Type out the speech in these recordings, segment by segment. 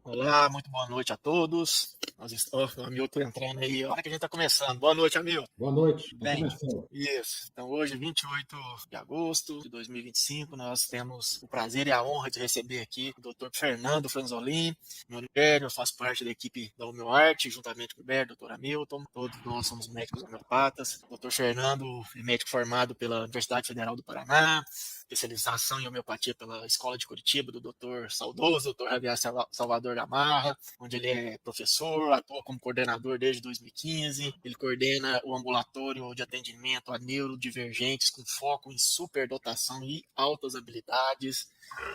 Olá, muito boa noite a todos. O Hamilton entrando aí, a hora que a gente está começando. Boa noite, Hamilton. Boa noite, vamos Bem, começando. isso. Então, hoje, 28 de agosto de 2025, nós temos o prazer e a honra de receber aqui o Dr. Fernando Franzolin. Meu nome é Berno, eu faço parte da equipe da Homeoarte, juntamente com o Berno, Dr. Hamilton. Todos nós somos médicos homeopatas. O Dr. Fernando é médico formado pela Universidade Federal do Paraná, especialização em homeopatia pela Escola de Curitiba do Dr. Saudoso, Dr. Javier Salvador Gamarra, onde ele é professor, atua como coordenador desde 2015. Ele coordena o ambulatório de atendimento a neurodivergentes com foco em superdotação e altas habilidades.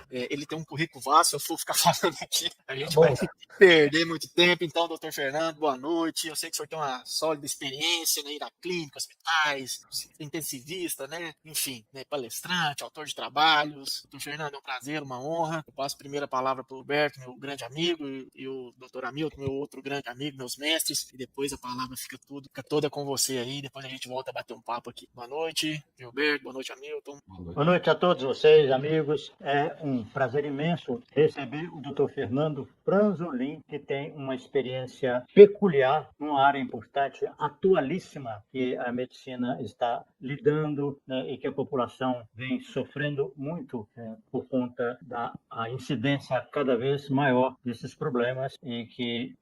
Ele tem um currículo vasto, eu vou ficar falando aqui, a gente vai perder muito tempo. Então, doutor Fernando, boa noite. Eu sei que o senhor tem uma sólida experiência, né, ir à clínica, hospitais, intensivista, né, enfim, né, palestrante, autor de trabalhos. Doutor Fernando, é um prazer, uma honra. Eu passo a primeira palavra para o Roberto, meu grande amigo, e o doutor Hamilton, meu outro grande amigo, meus mestres, e depois a palavra fica toda com você aí, depois a gente volta a bater um papo aqui. Boa noite, Roberto, boa noite, Hamilton. Boa noite a todos vocês, amigos. É um prazer imenso receber o Dr. Fernando Franzolin, que tem uma experiência peculiar numa área importante, atualíssima, que a medicina está lidando, né, e que a população vem sofrendo muito por conta da incidência cada vez maior desses problemas, e que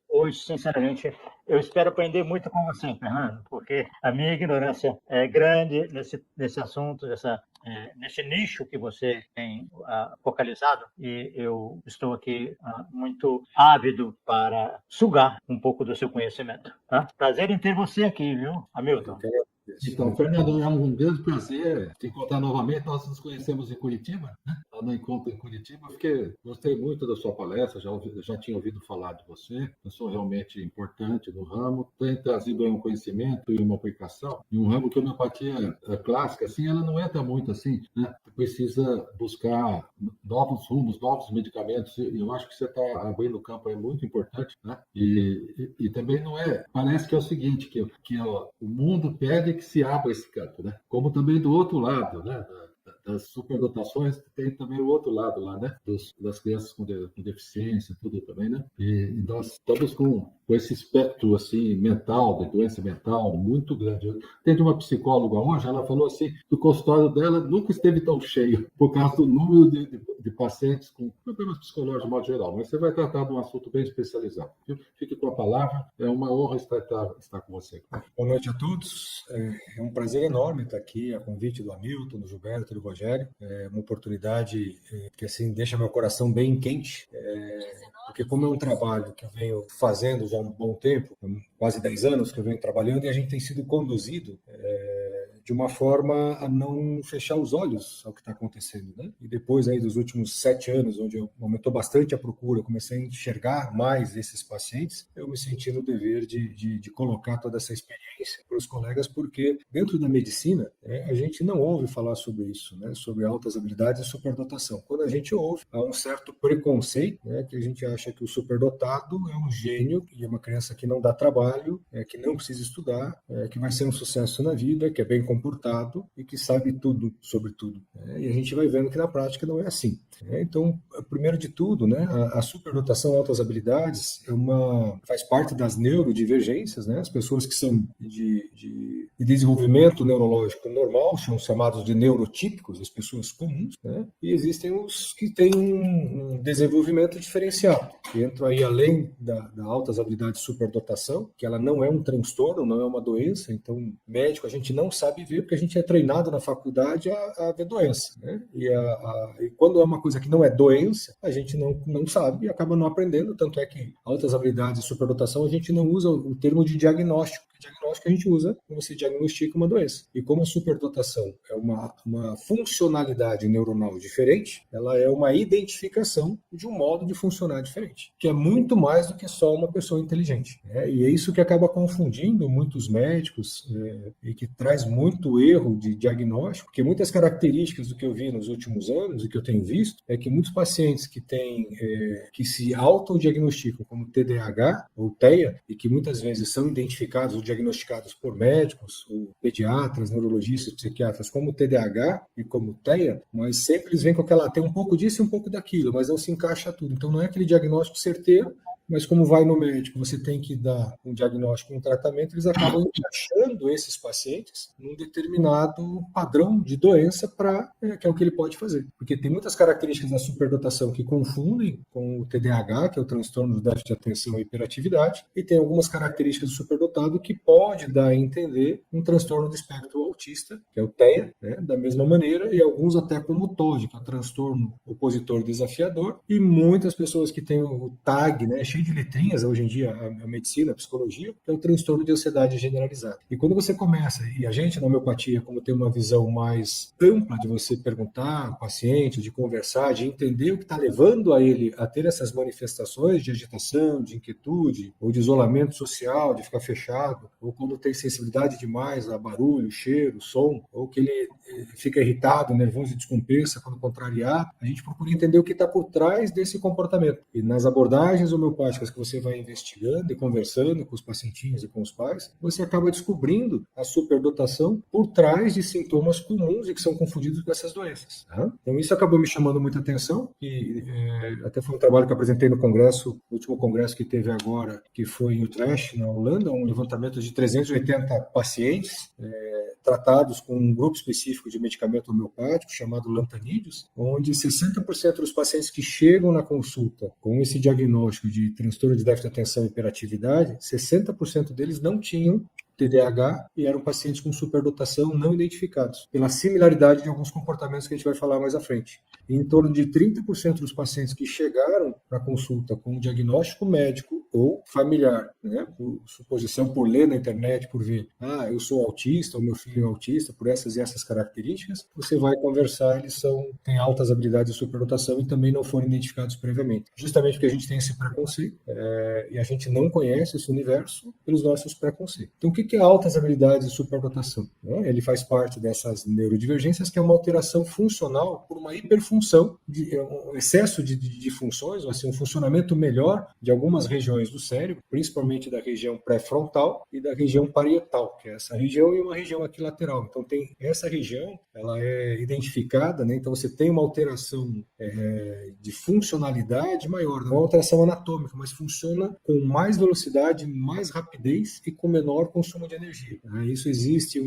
hoje, sinceramente, eu espero aprender muito com você, Fernando, porque a minha ignorância é grande nesse assunto, nesse nicho que você tem focalizado, e eu estou aqui muito ávido para sugar um pouco do seu conhecimento. Tá? Prazer em ter você aqui, viu, Hamilton? Então, Fernando, é um grande prazer te encontrar novamente. Nós nos conhecemos em Curitiba, né? Lá no encontro em Curitiba. Gostei muito da sua palestra, já tinha ouvido falar de você. Eu sou realmente importante no ramo. Tenho trazido um conhecimento e uma aplicação em um ramo que a homeopatia clássica, assim, ela não entra muito assim, né? Precisa buscar novos rumos, novos medicamentos. E eu acho que você está abrindo o campo, é muito importante, né? E também não é. Parece que é o seguinte, que o mundo pede que se abra esse campo, né? Como também do outro lado, né? Das superdotações, tem também o outro lado lá, né? Das crianças com deficiência, tudo também, né? E nós estamos com esse espectro, assim, mental, de doença mental, muito grande. Teve uma psicóloga hoje, ela falou assim, que o consultório dela nunca esteve tão cheio, por causa do número de pacientes com problemas psicológicos de modo geral. Mas você vai tratar de um assunto bem especializado. Fique com a palavra, é uma honra estar com você. Boa noite a todos. É um prazer enorme estar aqui, a convite do Hamilton, do Gilberto e do Rogério. É uma oportunidade que assim deixa meu coração bem quente, porque como é um trabalho que eu venho fazendo já há um bom tempo, quase 10 anos que eu venho trabalhando, e a gente tem sido conduzido de uma forma a não fechar os olhos ao que está acontecendo, né? E depois aí dos últimos 7 anos, onde aumentou bastante a procura, eu comecei a enxergar mais esses pacientes, eu me senti no dever de colocar toda essa experiência para os colegas, porque dentro da medicina a gente não ouve falar sobre isso, né? Sobre altas habilidades e superdotação. Quando a gente ouve, há um certo preconceito, né? Que a gente acha que o superdotado é um gênio e é uma criança que não dá trabalho, que não precisa estudar, que vai ser um sucesso na vida, que é bem comportado e que sabe tudo sobre tudo. E a gente vai vendo que na prática não é assim. Então, primeiro de tudo, né, a superdotação altas habilidades faz parte das neurodivergências, né? As pessoas que são de desenvolvimento neurológico normal são chamados de neurotípicos, as pessoas comuns, né? E existem os que têm um desenvolvimento diferenciado, que entram aí além da altas habilidades superdotação, que ela não é um transtorno, não é uma doença. Então, médico a gente não sabe ver, porque a gente é treinado na faculdade a ver doença, né? E quando é uma coisa que não é doença, a gente não sabe e acaba não aprendendo. Tanto é que altas habilidades e superdotação a gente não usa o termo de diagnóstico. O diagnóstico a gente usa quando você diagnostica uma doença. E como a superdotação é uma funcionalidade neuronal diferente, ela é uma identificação de um modo de funcionar diferente, que é muito mais do que só uma pessoa inteligente. E é isso que acaba confundindo muitos médicos e que traz muito erro de diagnóstico, porque muitas características do que eu vi nos últimos anos e que eu tenho visto é que muitos pacientes que se autodiagnosticam como TDAH ou TEA e que muitas vezes são identificados, o diagnosticados por médicos, ou pediatras, neurologistas, psiquiatras, como TDAH e como TEA, mas sempre eles vêm com aquela, tem um pouco disso e um pouco daquilo, mas não se encaixa tudo. Então não é aquele diagnóstico certeiro, mas como vai no médico, você tem que dar um diagnóstico, um tratamento, eles acabam encaixando esses pacientes num determinado padrão de doença que é o que ele pode fazer. Porque tem muitas características da superdotação que confundem com o TDAH, que é o transtorno do déficit de atenção e hiperatividade, e tem algumas características do superdotado que pode dar a entender um transtorno do espectro autista, que é o TEA, né, da mesma maneira, e alguns até como o TOD, que é o transtorno opositor desafiador, e muitas pessoas que têm o TAG, né, cheio de letrinhas hoje em dia, a medicina, a psicologia, que é o transtorno de ansiedade generalizada. E quando você começa, e a gente na homeopatia, como tem uma visão mais ampla de você perguntar ao paciente, de conversar, de entender o que está levando a ele a ter essas manifestações de agitação, de inquietude, ou de isolamento social, de ficar fechado, ou quando tem sensibilidade demais a barulho, cheiro, som, ou que ele fica irritado, nervoso e descompensa quando contrariado, a gente procura entender o que está por trás desse comportamento. E nas abordagens homeopáticas que você vai investigando e conversando com os pacientinhos e com os pais, você acaba descobrindo a superdotação por trás de sintomas comuns e que são confundidos com essas doenças. Tá? Então isso acabou me chamando muita atenção e até foi um trabalho que eu apresentei no congresso, o último congresso que teve agora, que foi em Utrecht, na Holanda, um levantamento de 380 pacientes tratados com um grupo específico de medicamento homeopático chamado lantanídeos, onde 60% dos pacientes que chegam na consulta com esse diagnóstico de transtorno de déficit de atenção e hiperatividade, 60% deles não tinham TDAH e eram pacientes com superdotação não identificados, pela similaridade de alguns comportamentos que a gente vai falar mais à frente. E em torno de 30% dos pacientes que chegaram para consulta com um diagnóstico médico ou familiar, né, por suposição, por ler na internet, por ver, eu sou autista, o meu filho é autista, por essas e essas características, você vai conversar, eles têm altas habilidades de superdotação e também não foram identificados previamente. Justamente porque a gente tem esse preconceito e a gente não conhece esse universo pelos nossos preconceitos. Então, o que é altas habilidades de superdotação? Ele faz parte dessas neurodivergências, que é uma alteração funcional por uma hiperfunção, um excesso de funções, ou assim, um funcionamento melhor de algumas regiões do cérebro, principalmente da região pré-frontal e da região parietal, que é essa região e uma região aqui lateral. Então, tem essa região, ela é identificada, né? Então você tem uma alteração de funcionalidade maior, não é uma alteração anatômica, mas funciona com mais velocidade, mais rapidez e com menor consumo de energia. Isso existe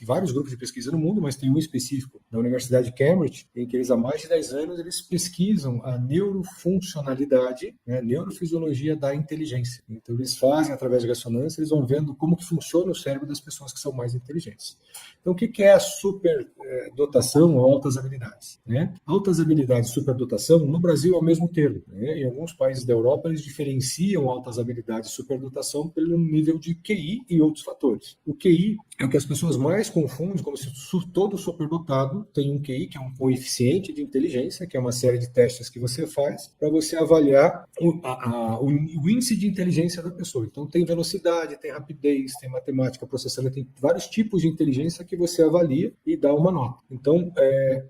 vários grupos de pesquisa no mundo, mas tem um específico da Universidade de Cambridge, em que eles há mais de 10 anos eles pesquisam a neurofuncionalidade, a neurofisiologia da inteligência. Então eles fazem através de ressonância, eles vão vendo como que funciona o cérebro das pessoas que são mais inteligentes. Então o que é a superdotação ou altas habilidades? Altas habilidades e superdotação, no Brasil é o mesmo termo. Em alguns países da Europa eles diferenciam altas habilidades e superdotação pelo nível de QI e outros fatores. O QI é o que as pessoas mais confundem, como se todo superdotado tem um QI, que é um coeficiente de inteligência, que é uma série de testes que você faz para você avaliar o índice de inteligência da pessoa. Então tem velocidade, tem rapidez, tem matemática, processamento, tem vários tipos de inteligência que você avalia e dá uma nota. Então,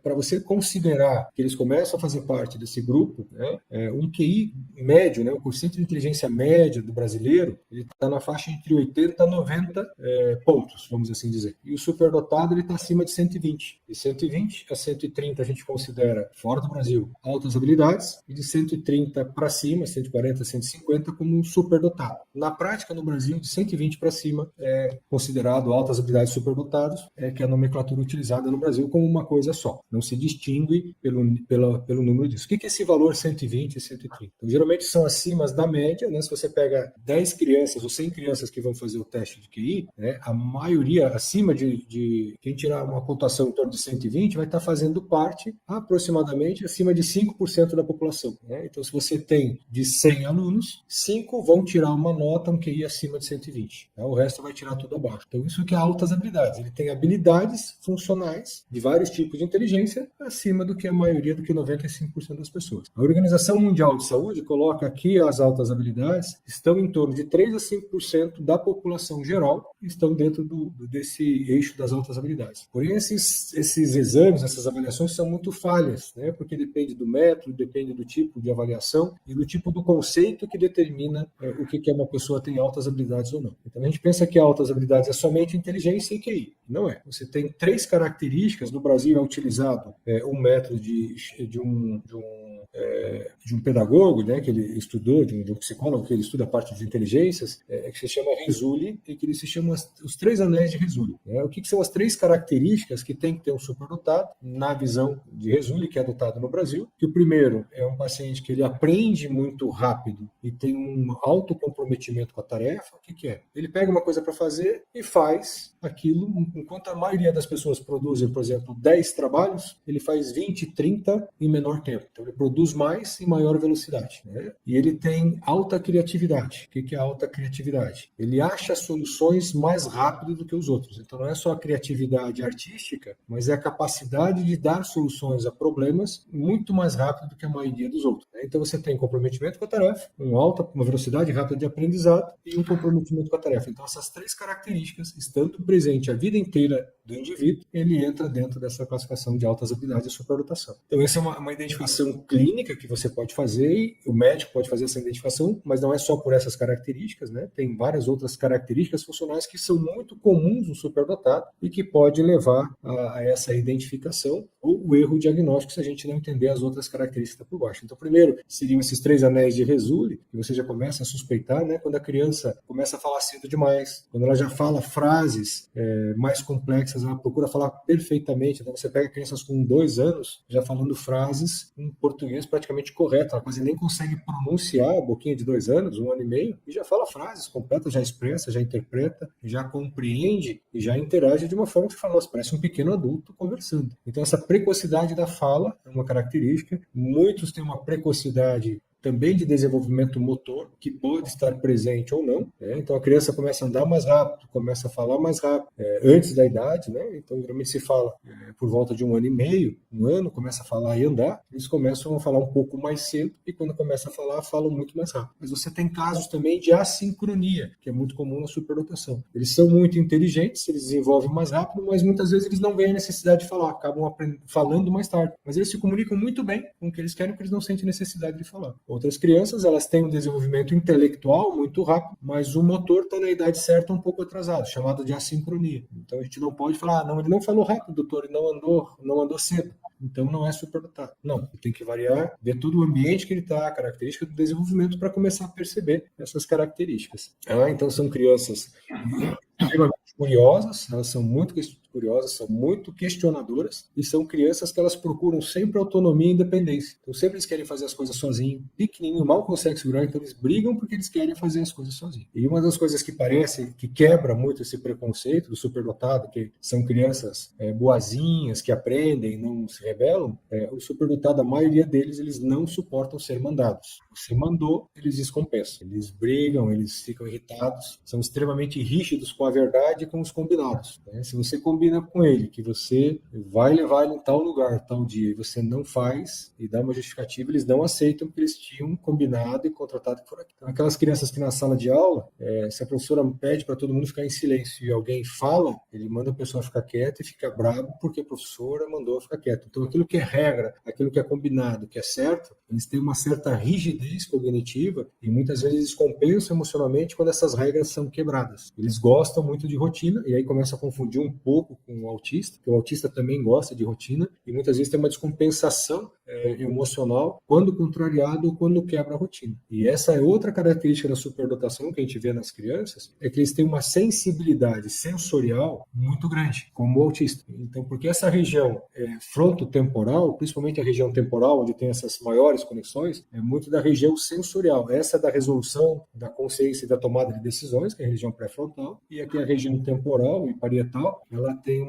para você considerar que eles começam a fazer parte desse grupo, um QI médio, o coeficiente de inteligência média do brasileiro, ele está na faixa entre 80 a 90 pontos, vamos assim dizer. E o superdotado ele está acima de 120. De 120 a 130 a gente considera, fora do Brasil, altas habilidades, e de 130 para cima, 140 a 150, como um superdotado. Na prática, no Brasil, de 120 para cima é considerado altas habilidades superdotados, que é a nomenclatura utilizada no Brasil como uma coisa só. Não se distingue pelo número disso. O que é esse valor 120 e 130? Então, geralmente são acima da média, Se você pega 10 crianças ou 100 crianças que vão fazer o teste de QI, a maioria, acima de quem tirar uma pontuação em torno de 120, vai estar fazendo parte, aproximadamente, acima de 5% da população. Então, se você tem de 100 alunos, 5 vão tirar uma nota, um QI acima de 120. O resto vai tirar tudo abaixo. Então, isso que é altas habilidades. Ele tem habilidades funcionais de vários tipos de inteligência acima do que a maioria, do que 95% das pessoas. A Organização Mundial de Saúde, coloca aqui as altas habilidades, estão em torno de 3 a 5% da população geral, estão dentro desse eixo das altas habilidades. Porém, esses exames, essas avaliações são muito falhas, né? Porque depende do método, depende do tipo de avaliação e do tipo do conceito que determina o que é uma pessoa tem altas habilidades ou não. Então, a gente pensa que altas habilidades é somente inteligência e QI. Não é. Você tem 3 características. No Brasil é utilizado um método de um pedagogo, né, que ele estudou, de um psicólogo que ele estuda a parte de inteligências, que se chama Resuli, e que ele se chama os 3 anéis de Resuli. Né? O que são as 3 características que tem que ter um superdotado, na visão de Resuli, que é adotado no Brasil? Que o primeiro é um paciente que ele aprende muito rápido e tem um alto comprometimento com a tarefa. O que é? Ele pega uma coisa para fazer e faz aquilo, enquanto a maioria das pessoas produzem, por exemplo, 10 trabalhos, ele faz 20, 30 em menor tempo. Então ele produz mais em maior velocidade. Né? E ele tem alta criatividade. O que é alta criatividade? Ele acha soluções mais rápido do que os outros. Então não é só a criatividade artística, mas é a capacidade de dar soluções a problemas muito mais rápido do que a maioria dos outros. Né? Então você tem comprometimento com a tarefa, uma velocidade rápida de aprendizado e um comprometimento com a tarefa. Então essas 3 características, estando presente a vida inteira do indivíduo, ele entra dentro dessa classificação de altas habilidades e superdotação. Então essa é uma identificação clínica que você pode fazer, e o médico pode fazer essa identificação, mas não é só por essas características, né? Tem várias outras características funcionais que são muito comuns no superdotado e que pode levar a essa identificação ou o erro diagnóstico se a gente não entender as outras características por baixo. Então, primeiro, seriam esses 3 anéis de Resuli, que você já começa a suspeitar, né? Quando a criança começa a falar cedo demais, quando ela já fala frases mais complexas, ela procura falar perfeitamente. Então, você pega crianças com 2 anos já falando frases em português praticamente correto, ela quase nem consegue pronunciar a boquinha de 2 anos, 1 ano e meio, e já fala frases completas, já expressa, já interpreta, já compreende e já interage de uma forma que você fala, nossa, parece um pequeno adulto conversando. Então essa precocidade da fala é uma característica. Muitos têm uma precocidade também de desenvolvimento motor, que pode estar presente ou não. Né? Então a criança começa a andar mais rápido, começa a falar mais rápido, antes da idade, né? Então geralmente se fala por volta de 1 ano e meio, 1 ano, começa a falar e andar, eles começam a falar um pouco mais cedo, e quando começa a falar, falam muito mais rápido. Mas você tem casos também de assincronia, que é muito comum na superdotação. Eles são muito inteligentes, eles desenvolvem mais rápido, mas muitas vezes eles não veem a necessidade de falar, acabam falando mais tarde. Mas eles se comunicam muito bem com o que eles querem, porque eles não sentem necessidade de falar. Outras crianças, elas têm um desenvolvimento intelectual muito rápido, mas o motor está na idade certa um pouco atrasado, chamado de assincronia. Então a gente não pode falar, não, ele não falou rápido, doutor, ele não andou cedo. Então não é superdotado. Não, tem que variar, ver todo o ambiente que ele está, a característica do desenvolvimento para começar a perceber essas características. Então são crianças extremamente curiosas, elas são muito curiosas, são muito questionadoras e são crianças que elas procuram sempre autonomia e independência. Então sempre eles querem fazer as coisas sozinhos, pequenininho, mal consegue segurar, então eles brigam porque eles querem fazer as coisas sozinhos. E uma das coisas que parece que quebra muito esse preconceito do superdotado, que são crianças boazinhas, que aprendem, não se rebelam, o superdotado, a maioria deles, eles não suportam ser mandados. Você mandou, eles descompensam. Eles brigam, eles ficam irritados, são extremamente rígidos com a verdade e com os combinados. Né? Se você combina com ele que você vai levar ele em tal lugar, tal dia, e você não faz e dá uma justificativa, eles não aceitam porque eles tinham combinado e contratado por aqui. Então, aquelas crianças que na sala de aula, se a professora pede para todo mundo ficar em silêncio e alguém fala, ele manda a pessoa ficar quieta e fica bravo porque a professora mandou ficar quieta. Então, aquilo que é regra, aquilo que é combinado, que é certo, eles têm uma certa rigidez cognitiva e muitas vezes eles compensam emocionalmente quando essas regras são quebradas. Eles gostam muito de rotina e aí começa a confundir um pouco com o autista, porque o autista também gosta de rotina e muitas vezes tem uma descompensação emocional quando contrariado ou quando quebra a rotina. E essa é outra característica da superdotação que a gente vê nas crianças, é que eles têm uma sensibilidade sensorial muito grande, como o autista. Então, porque essa região frontotemporal, principalmente a região temporal, onde tem essas maiores conexões, é muito da região sensorial. Essa é da resolução, da consciência e da tomada de decisões, que é a região pré-frontal, e aqui a região temporal e parietal, ela tem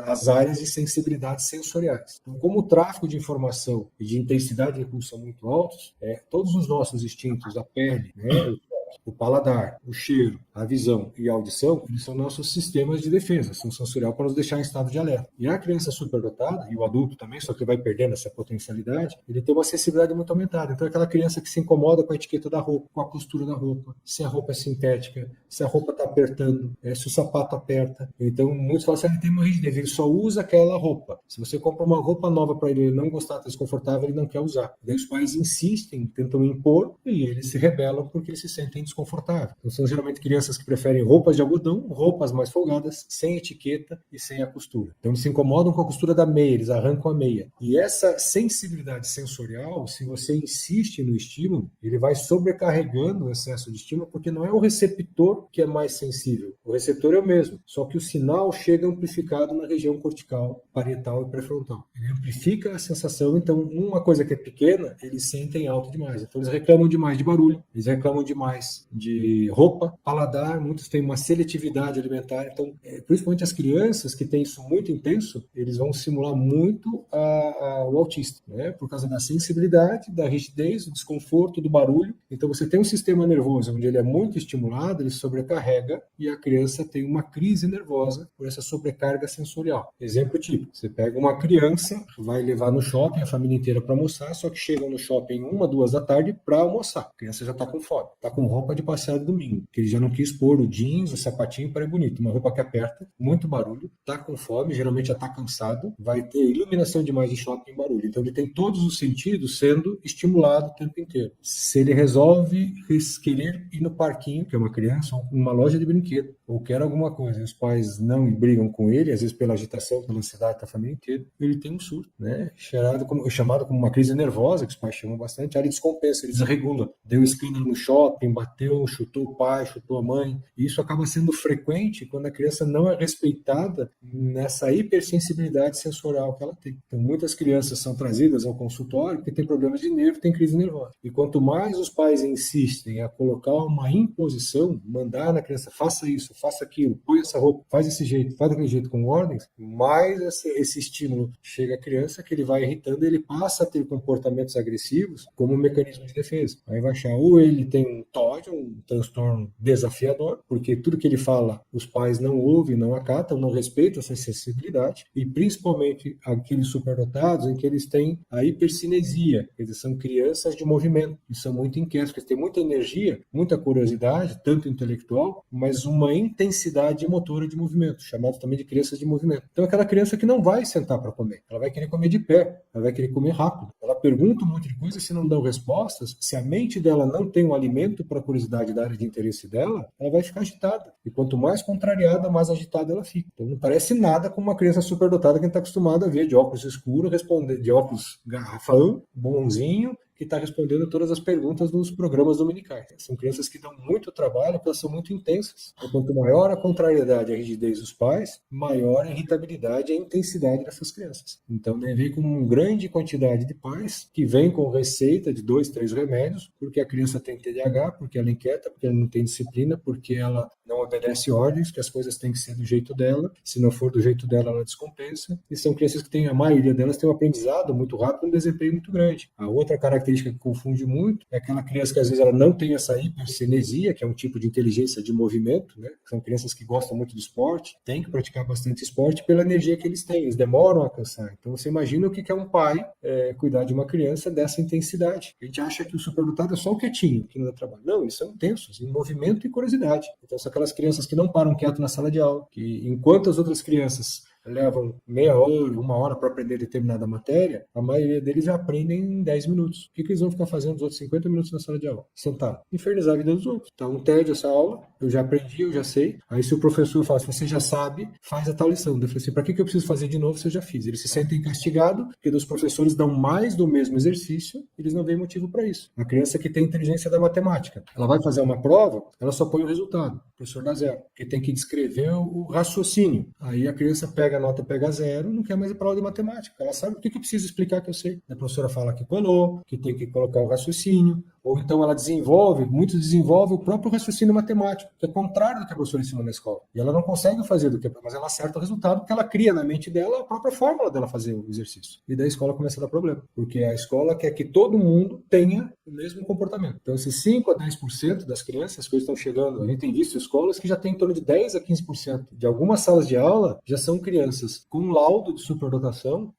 as áreas de sensibilidade sensoriais. Então, como o tráfego de informação e de intensidade de recurso são muito altos, todos os nossos instintos, a pele, o toque, o paladar, o cheiro, a visão e a audição, eles são nossos sistemas de defesa, são sensorial para nos deixar em estado de alerta. E a criança superdotada, e o adulto também, só que vai perdendo essa potencialidade, ele tem uma sensibilidade muito aumentada. Então é aquela criança que se incomoda com a etiqueta da roupa, com a costura da roupa, se a roupa é sintética, se a roupa está apertando, se o sapato aperta. Então muitos falam assim, ele tem uma rigidez, ele só usa aquela roupa. Se você compra uma roupa nova para ele não gostar, está desconfortável, ele não quer usar. Daí os pais insistem, tentam impor, e eles se rebelam porque eles se sentem desconfortáveis. Então são geralmente crianças que preferem roupas de algodão, roupas mais folgadas, sem etiqueta e sem a costura. Então eles se incomodam com a costura da meia, eles arrancam a meia. E essa sensibilidade sensorial, se você insiste no estímulo, ele vai sobrecarregando o excesso de estímulo, porque não é o receptor que é mais sensível. O receptor é o mesmo, só que o sinal chega amplificado na região cortical, parietal e pré-frontal. Ele amplifica a sensação, então uma coisa que é pequena, eles sentem alto demais. Então eles reclamam demais de barulho, eles reclamam demais de roupa, paladar, muitos têm uma seletividade alimentar, então principalmente as crianças que têm isso muito intenso, eles vão simular muito o autista, né? Por causa da sensibilidade, da rigidez, do desconforto, do barulho. Então você tem um sistema nervoso onde ele é muito estimulado, ele sobrecarrega e a criança tem uma crise nervosa por essa sobrecarga sensorial. Exemplo típico, você pega uma criança, vai levar no shopping a família inteira para almoçar, só que chegam no shopping 1, 2 da tarde para almoçar. A criança já está com fome, está com roupa de passear de domingo, que ele já não quis pôr o jeans, o sapatinho para ir bonito, uma roupa que aperta, muito barulho, está com fome, geralmente já está cansado, vai ter iluminação demais em shopping e barulho. Então ele tem todos os sentidos sendo estimulado o tempo inteiro. Se ele resolve querer ir no parquinho, que é uma criança, ou uma loja de brinquedo, ou quer alguma coisa, e os pais não brigam com ele, às vezes pela agitação, pela ansiedade da família inteira, ele tem um surto, né? Chamado como uma crise nervosa, que os pais chamam bastante, aí ele descompensa, ele desregula. Deu escândalo no shopping, bateu, chutou o pai, chutou a mãe, e isso acaba sendo frequente quando a criança não é respeitada nessa hipersensibilidade sensorial que ela tem. Então, muitas crianças são trazidas ao consultório porque tem problemas de nervo, tem crise nervosa. E quanto mais os pais insistem a colocar uma imposição, mandar na criança, faça isso, faça aquilo, põe essa roupa, faz esse jeito, faz daquele jeito com ordens, mais esse estímulo chega à criança que ele vai irritando, ele passa a ter comportamentos agressivos como um mecanismo de defesa. Aí vai achar, ou ele tem um TOD, um transtorno desafiador, porque tudo que ele fala, os pais não ouvem, não acatam, não respeitam essa sensibilidade, e principalmente aqueles superdotados em que eles têm a hipercinesia, eles são crianças de movimento, e são muito inquietos, porque eles têm muita energia, muita curiosidade, tanto intelectual, mas uma intensidade motora de movimento, chamado também de crianças de movimento. Então aquela criança que não vai sentar para comer, ela vai querer comer de pé, ela vai querer comer rápido, ela pergunta um monte de coisa, se não dão respostas, se a mente dela não tem um alimento para a curiosidade da área de interesse dela, ela vai ficar agitada. E quanto mais contrariada, mais agitada ela fica. Então não parece nada com uma criança superdotada que a gente está acostumado a ver de óculos escuros, responder de óculos garrafão, bonzinho, que está respondendo todas as perguntas dos programas dominicais. São crianças que dão muito trabalho, porque elas são muito intensas. Então, quanto maior a contrariedade e a rigidez dos pais, maior a irritabilidade e a intensidade dessas crianças. Então, deve vir com uma grande quantidade de pais que vêm com receita de 2, 3 remédios, porque a criança tem TDAH, porque ela é inquieta, porque ela não tem disciplina, porque ela não obedece ordens, que as coisas têm que ser do jeito dela. Se não for do jeito dela, ela descompensa. E são crianças que têm, a maioria delas tem um aprendizado muito rápido e um desempenho muito grande. A outra característica que confunde muito é aquela criança que às vezes ela não tem essa hipercinesia, que é um tipo de inteligência de movimento, né? São crianças que gostam muito de esporte, têm que praticar bastante esporte pela energia que eles têm, eles demoram a cansar. Então você imagina o que é um pai cuidar de uma criança dessa intensidade. A gente acha que o superdotado é só o quietinho, que não dá trabalho. Não, eles são intensos, em movimento e curiosidade. Então são aquelas crianças que não param quieto na sala de aula, que enquanto as outras crianças levam meia hora, 1 hora para aprender determinada matéria, a maioria deles já aprendem em 10 minutos. O que eles vão ficar fazendo os outros 50 minutos na sala de aula? Sentado. Infernizar a vida dos outros. Tá um tédio essa aula, eu já aprendi, eu já sei. Aí se o professor fala, se você já sabe, faz a tal lição. Eu falei assim, para que eu preciso fazer de novo se eu já fiz? Eles se sentem castigados, porque os professores dão mais do mesmo exercício, eles não veem motivo para isso. A criança que tem inteligência da matemática, ela vai fazer uma prova, ela só põe o resultado. O professor dá 0, porque tem que descrever o raciocínio. Aí a criança pega a nota, pega 0, não quer mais ir para aula de matemática. Ela sabe o que eu preciso explicar que eu sei. A professora fala que colou, que tem que colocar o raciocínio. Ou então ela desenvolve o próprio raciocínio matemático, que é contrário do que a professora ensinou na escola. E ela não consegue fazer do que, mas ela acerta o resultado porque ela cria na mente dela a própria fórmula dela fazer o exercício. E daí a escola começa a dar problema, porque a escola quer que todo mundo tenha o mesmo comportamento. Então, esses 5 a 10% das crianças que estão chegando, a gente tem visto escolas que já tem em torno de 10 a 15% de algumas salas de aula já são crianças com laudo de superdotação,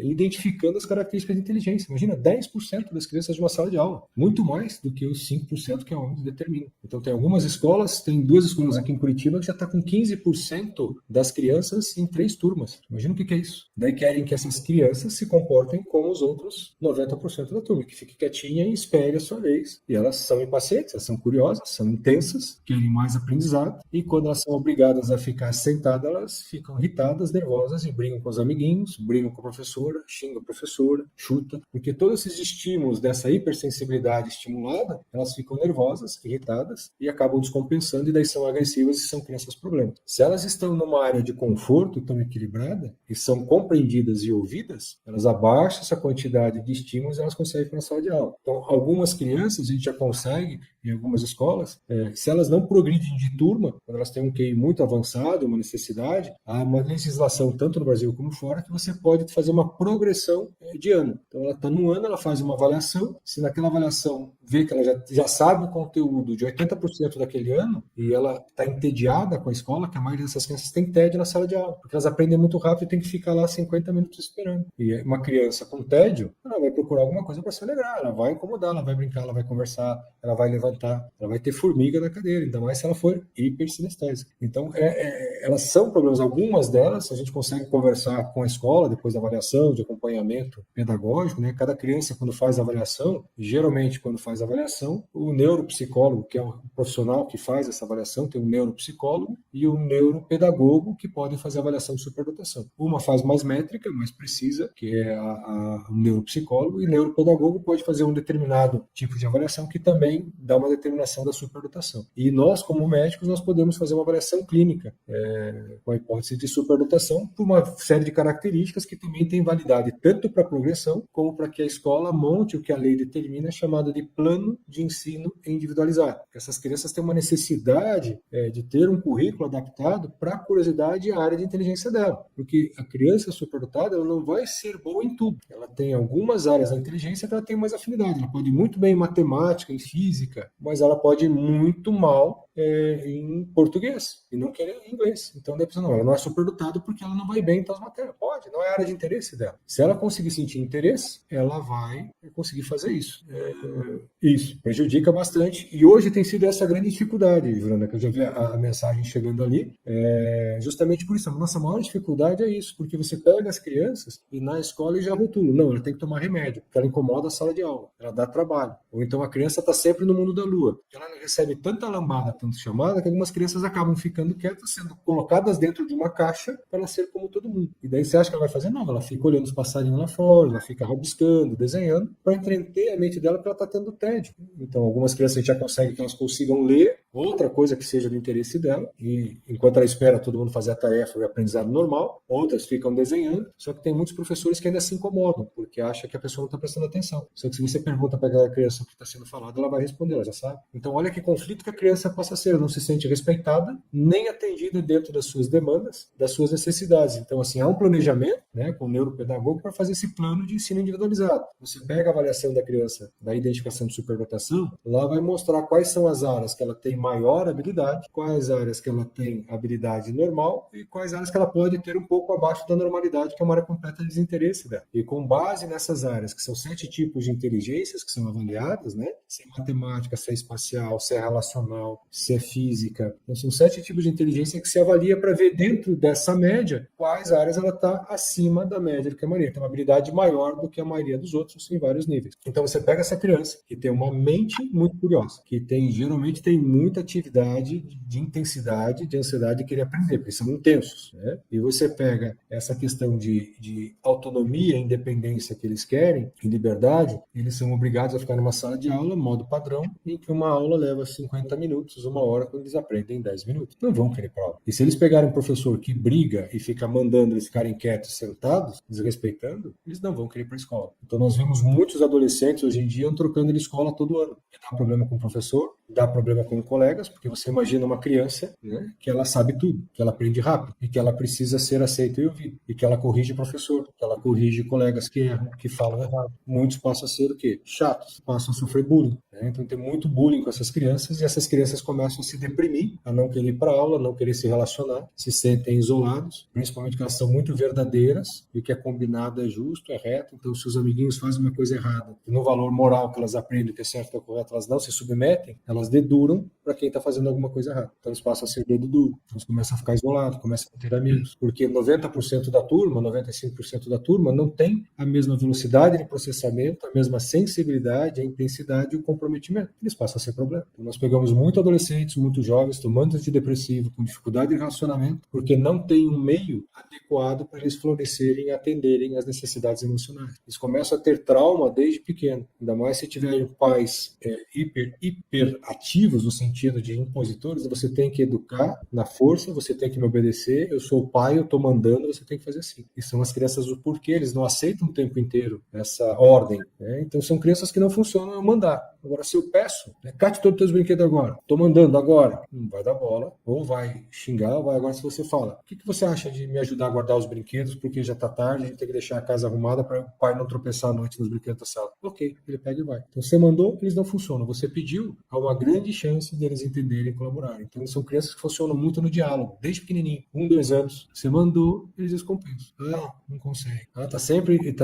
identificando as características de inteligência. Imagina, 10% das crianças de uma sala de aula, muito mais do que os 5% que a OMS determina. Então, tem algumas escolas, tem 2 escolas aqui em Curitiba que já está com 15% das crianças em 3 turmas. Imagina o que é isso. Daí querem que essas crianças se comportem como os outros 90% da turma, que fique quietinha e espere a sua vez. E elas são impacientes, elas são curiosas, são intensas, querem mais aprendizado, e quando elas são obrigadas a ficar sentadas, elas ficam irritadas, nervosas e brigam com os amiguinhos, brigam com a professora, xingam a professora, chuta, porque todos esses estímulos dessa hipersensibilidade estimulada, elas ficam nervosas, irritadas e acabam descompensando e daí são agressivas e são crianças problemas. Se elas estão numa área de conforto tão equilibrada e são compreendidas e ouvidas, elas abaixam essa quantidade de estímulos e elas conseguem ir para a sala de aula. Então, algumas crianças a gente já consegue, em algumas escolas, se elas não progridem de turma, quando elas têm um QI muito avançado, uma necessidade, há uma legislação, tanto no Brasil como fora, que você pode fazer uma progressão de ano. Então, ela está no ano, ela faz uma avaliação, se naquela avaliação vê que ela já sabe o conteúdo de 80% daquele ano, e ela está entediada com a escola, que a maioria dessas crianças tem tédio na sala de aula, porque elas aprendem muito rápido e tem que ficar lá 50 minutos esperando. E uma criança com tédio, ela vai procurar alguma coisa para se alegrar, ela vai incomodar, ela vai brincar, ela vai conversar, ela vai levantar, ela vai ter formiga na cadeira, ainda mais se ela for hipersinestésica. Então, elas são problemas, algumas delas a gente consegue conversar com a escola depois da avaliação, de acompanhamento pedagógico, né? Cada criança, quando faz a avaliação, geralmente quando faz a avaliação, o neuropsicólogo, que é o profissional que faz essa avaliação, tem um neuropsicólogo e um neuropedagogo que podem fazer a avaliação de superdotação. Uma faz mais métrica, mais precisa, que é o neuropsicólogo, e o neuropedagogo pode fazer um determinado tipo de avaliação que também dá uma determinação da superdotação. E nós, como médicos, nós podemos fazer uma avaliação clínica com a hipótese de superdotação por uma série de características que também tem validade tanto para a progressão como para que a escola monte o que a lei determina, chamado de plano de ensino individualizado. Essas crianças têm uma necessidade de ter um currículo adaptado para a curiosidade e a área de inteligência dela, porque a criança superdotada ela não vai ser boa em tudo. Ela tem algumas áreas da inteligência que ela tem mais afinidade. Ela pode ir muito bem em matemática, em física, mas ela pode ir muito mal em português e não querer inglês. Então, ela não é superdotada porque ela não vai bem em todas as matérias. Pode, não é a área de interesse dela. Se ela conseguir sentir interesse, ela vai conseguir fazer isso. Isso prejudica bastante. E hoje tem sido essa grande dificuldade, Jurana, que eu já vi a mensagem chegando ali. Justamente por isso, a nossa maior dificuldade é isso, porque você pega as crianças e na escola e já rotula. Não, ela tem que tomar remédio, porque ela incomoda a sala de aula, ela dá trabalho. Ou então a criança está sempre no mundo da lua. Ela recebe tanta lambada, tanta chamada, que algumas crianças acabam ficando quietas, sendo colocadas dentro de uma caixa para ela ser como todo mundo. E daí você acha que ela vai fazer? Não, ela fica olhando os passarinhos lá fora, ela fica rabiscando, desenhando, para entreter a mente dela, porque ela está tendo tédio. Então, algumas crianças a gente já consegue que elas consigam ler outra coisa que seja do interesse dela, e enquanto ela espera todo mundo fazer a tarefa e o aprendizado normal, outras ficam desenhando, só que tem muitos professores que ainda se incomodam, porque acham que a pessoa não está prestando atenção. Só que se você pergunta para aquela criança o que está sendo falado, ela vai responder, ela já sabe. Então, olha que conflito que a criança passa a ser, ela não se sente respeitada, nem atendida dentro das suas demandas, das suas necessidades. Então, assim, há um planejamento, né, com o neuropedagogo para fazer esse plano de ensino individualizado. Você pega a avaliação da criança da identificação de superdotação, lá vai mostrar quais são as áreas que ela tem maior habilidade, quais áreas que ela tem habilidade normal e quais áreas que ela pode ter um pouco abaixo da normalidade, que é uma área completa de desinteresse dela. E com base nessas áreas, que são 7 tipos de inteligências que são avaliadas, né? Se é matemática, se é espacial, se é relacional, se é física. Então, são 7 tipos de inteligência que se avalia para ver dentro dessa média quais áreas ela está acima da média do que a maioria. Tem uma habilidade maior do que a maioria dos outros em vários níveis. Então, você pega essa criança que tem uma mente muito curiosa, que geralmente tem muito muita atividade de intensidade, de ansiedade de querer aprender, porque são intensos, né? E você pega essa questão de autonomia, independência que eles querem, e liberdade, eles são obrigados a ficar numa sala de aula, modo padrão, em que uma aula leva 50 minutos, uma hora, quando eles aprendem em 10 minutos. Não vão querer prova. E se eles pegarem um professor que briga e fica mandando eles ficarem quietos, sentados, desrespeitando, eles não vão querer ir para a escola. Então nós vemos muitos adolescentes hoje em dia trocando de escola todo ano. Dá problema com o professor, dá problema com colegas, porque você imagina uma criança, né, que ela sabe tudo, que ela aprende rápido, e que ela precisa ser aceita e ouvida, e que ela corrige professor, que ela corrige colegas que erram, que falam errado. Muitos passam a ser o quê? Chatos, passam a sofrer bullying, né? Então tem muito bullying com essas crianças, e essas crianças começam a se deprimir, a não querer ir para aula, a não querer se relacionar, se sentem isolados, principalmente porque elas são muito verdadeiras, e o que é combinado é justo, é reto. Então se os amiguinhos fazem uma coisa errada, e no valor moral que elas aprendem que é certo, que é correto, elas não se submetem, elas deduram para quem está fazendo alguma coisa errada. Então eles passam a ser dedo duro, eles começam a ficar isolados, começam a ter amigos, porque 90% da turma, 95% da turma não tem a mesma velocidade de processamento, a mesma sensibilidade, a intensidade e o comprometimento. Eles passam a ser problema. Então nós pegamos muito adolescentes, muito jovens tomando antidepressivo, com dificuldade de relacionamento, porque não tem um meio adequado para eles florescerem e atenderem às necessidades emocionais. Eles começam a ter trauma desde pequeno, ainda mais se tiverem pais hiperativos no sentido de impositores. Você tem que educar na força, você tem que me obedecer, eu sou o pai, eu estou mandando, você tem que fazer assim. E são as crianças o porquê, eles não aceitam o tempo inteiro essa ordem, né? Então são crianças que não funcionam eu mandar. Agora, se eu peço, né, cate todos os teus brinquedos agora, estou mandando agora, não vai dar bola, ou vai xingar, ou vai. Agora, se você fala, o que você acha de me ajudar a guardar os brinquedos, porque já está tarde, a gente tem que deixar a casa arrumada para o pai não tropeçar à noite nos brinquedos da sala. Ok, ele pega e vai. Então você mandou, eles não funcionam. Você pediu, há uma grande chance deles entenderem e colaborarem. Então são crianças que funcionam muito no diálogo, desde pequenininho, 1, 2 anos. Você mandou, eles descompensam. Não consegue. Tá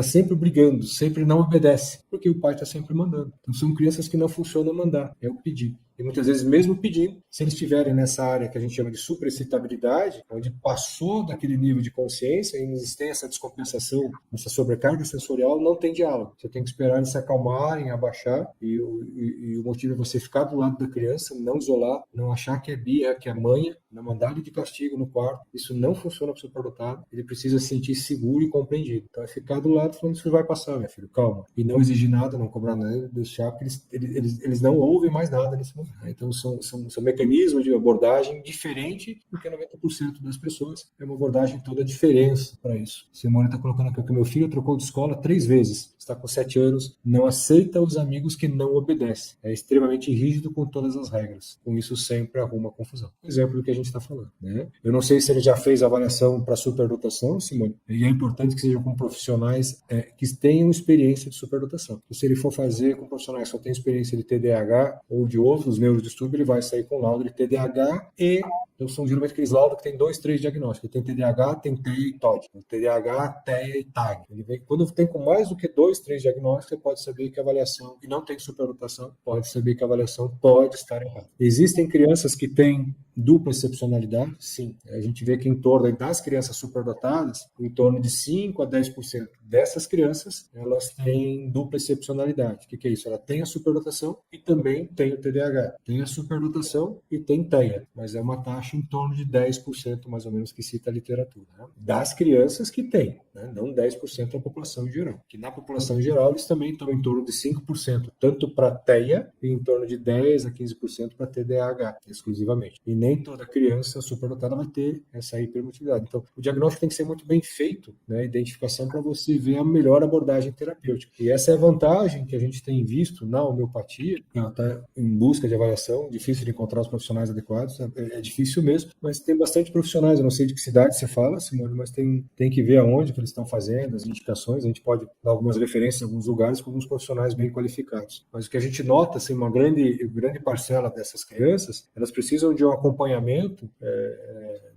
sempre brigando, sempre não obedece, porque o pai está sempre mandando. Então são crianças que não funcionam mandar, é o pedir. E muitas vezes, mesmo pedindo, se eles estiverem nessa área que a gente chama de superexcitabilidade, onde passou daquele nível de consciência e eles têm essa descompensação, essa sobrecarga sensorial, não tem diálogo. Você tem que esperar eles se acalmarem, abaixar, e o motivo é você ficar do lado da criança, não isolar, não achar que é birra, que é manha, não mandar ele de castigo no quarto. Isso não funciona para o superdotado. Ele precisa se sentir seguro e compreendido. Então é ficar do lado falando, isso vai passar, meu filho, calma. E não exigir nada, não cobrar nada, deixar, porque eles não ouvem mais nada nesse momento. Então são mecanismos de abordagem diferente do que 90% das pessoas. É uma abordagem toda a diferença para isso. Simone está colocando aqui que meu filho trocou de escola 3 vezes. Está com 7 anos, não aceita os amigos que não obedecem. É extremamente rígido com todas as regras. Com isso sempre arruma confusão. Exemplo do que a gente está falando, né? Eu não sei se ele já fez avaliação para superdotação, Simone, e é importante que seja com profissionais que tenham experiência de superdotação. Se ele for fazer com profissionais que só têm experiência de TDAH ou de outros neurodistúrbios, ele vai sair com laudo de TDAH e... Então, são geralmente aqueles laudos que tem 2, 3 diagnósticos. Tem TDAH, tem TEA e TOD. TDAH, TEA e TAG. Quando tem com mais do que 2, 3 diagnósticos, você pode saber que a avaliação, e não tem superdotação, pode saber que a avaliação pode estar errada. Existem crianças que têm dupla excepcionalidade? Sim. A gente vê que em torno das crianças superdotadas, em torno de 5 a 10% dessas crianças, elas têm dupla excepcionalidade. O que é isso? Ela tem a superdotação e também tem o TDAH. Tem a superdotação e tem TEA, mas é uma taxa em torno de 10%, mais ou menos, que cita a literatura, né? Das crianças que têm, né? Não 10% da população em geral. Que na população em geral, eles também estão em torno de 5%, tanto para TEA e em torno de 10 a 15% para TDAH, exclusivamente. E nem toda criança superdotada vai ter essa hipermotilidade. Então, o diagnóstico tem que ser muito bem feito, né? A identificação para você ver a melhor abordagem terapêutica. E essa é a vantagem que a gente tem visto na homeopatia. Ela está em busca de avaliação, difícil de encontrar os profissionais adequados, é difícil mesmo, mas tem bastante profissionais. Eu não sei de que cidade você fala, Simone, mas tem que ver aonde que eles estão fazendo, as indicações. A gente pode dar algumas referências em alguns lugares com alguns profissionais bem qualificados. Mas o que a gente nota, assim, uma grande parcela dessas crianças, elas precisam de um acompanhamento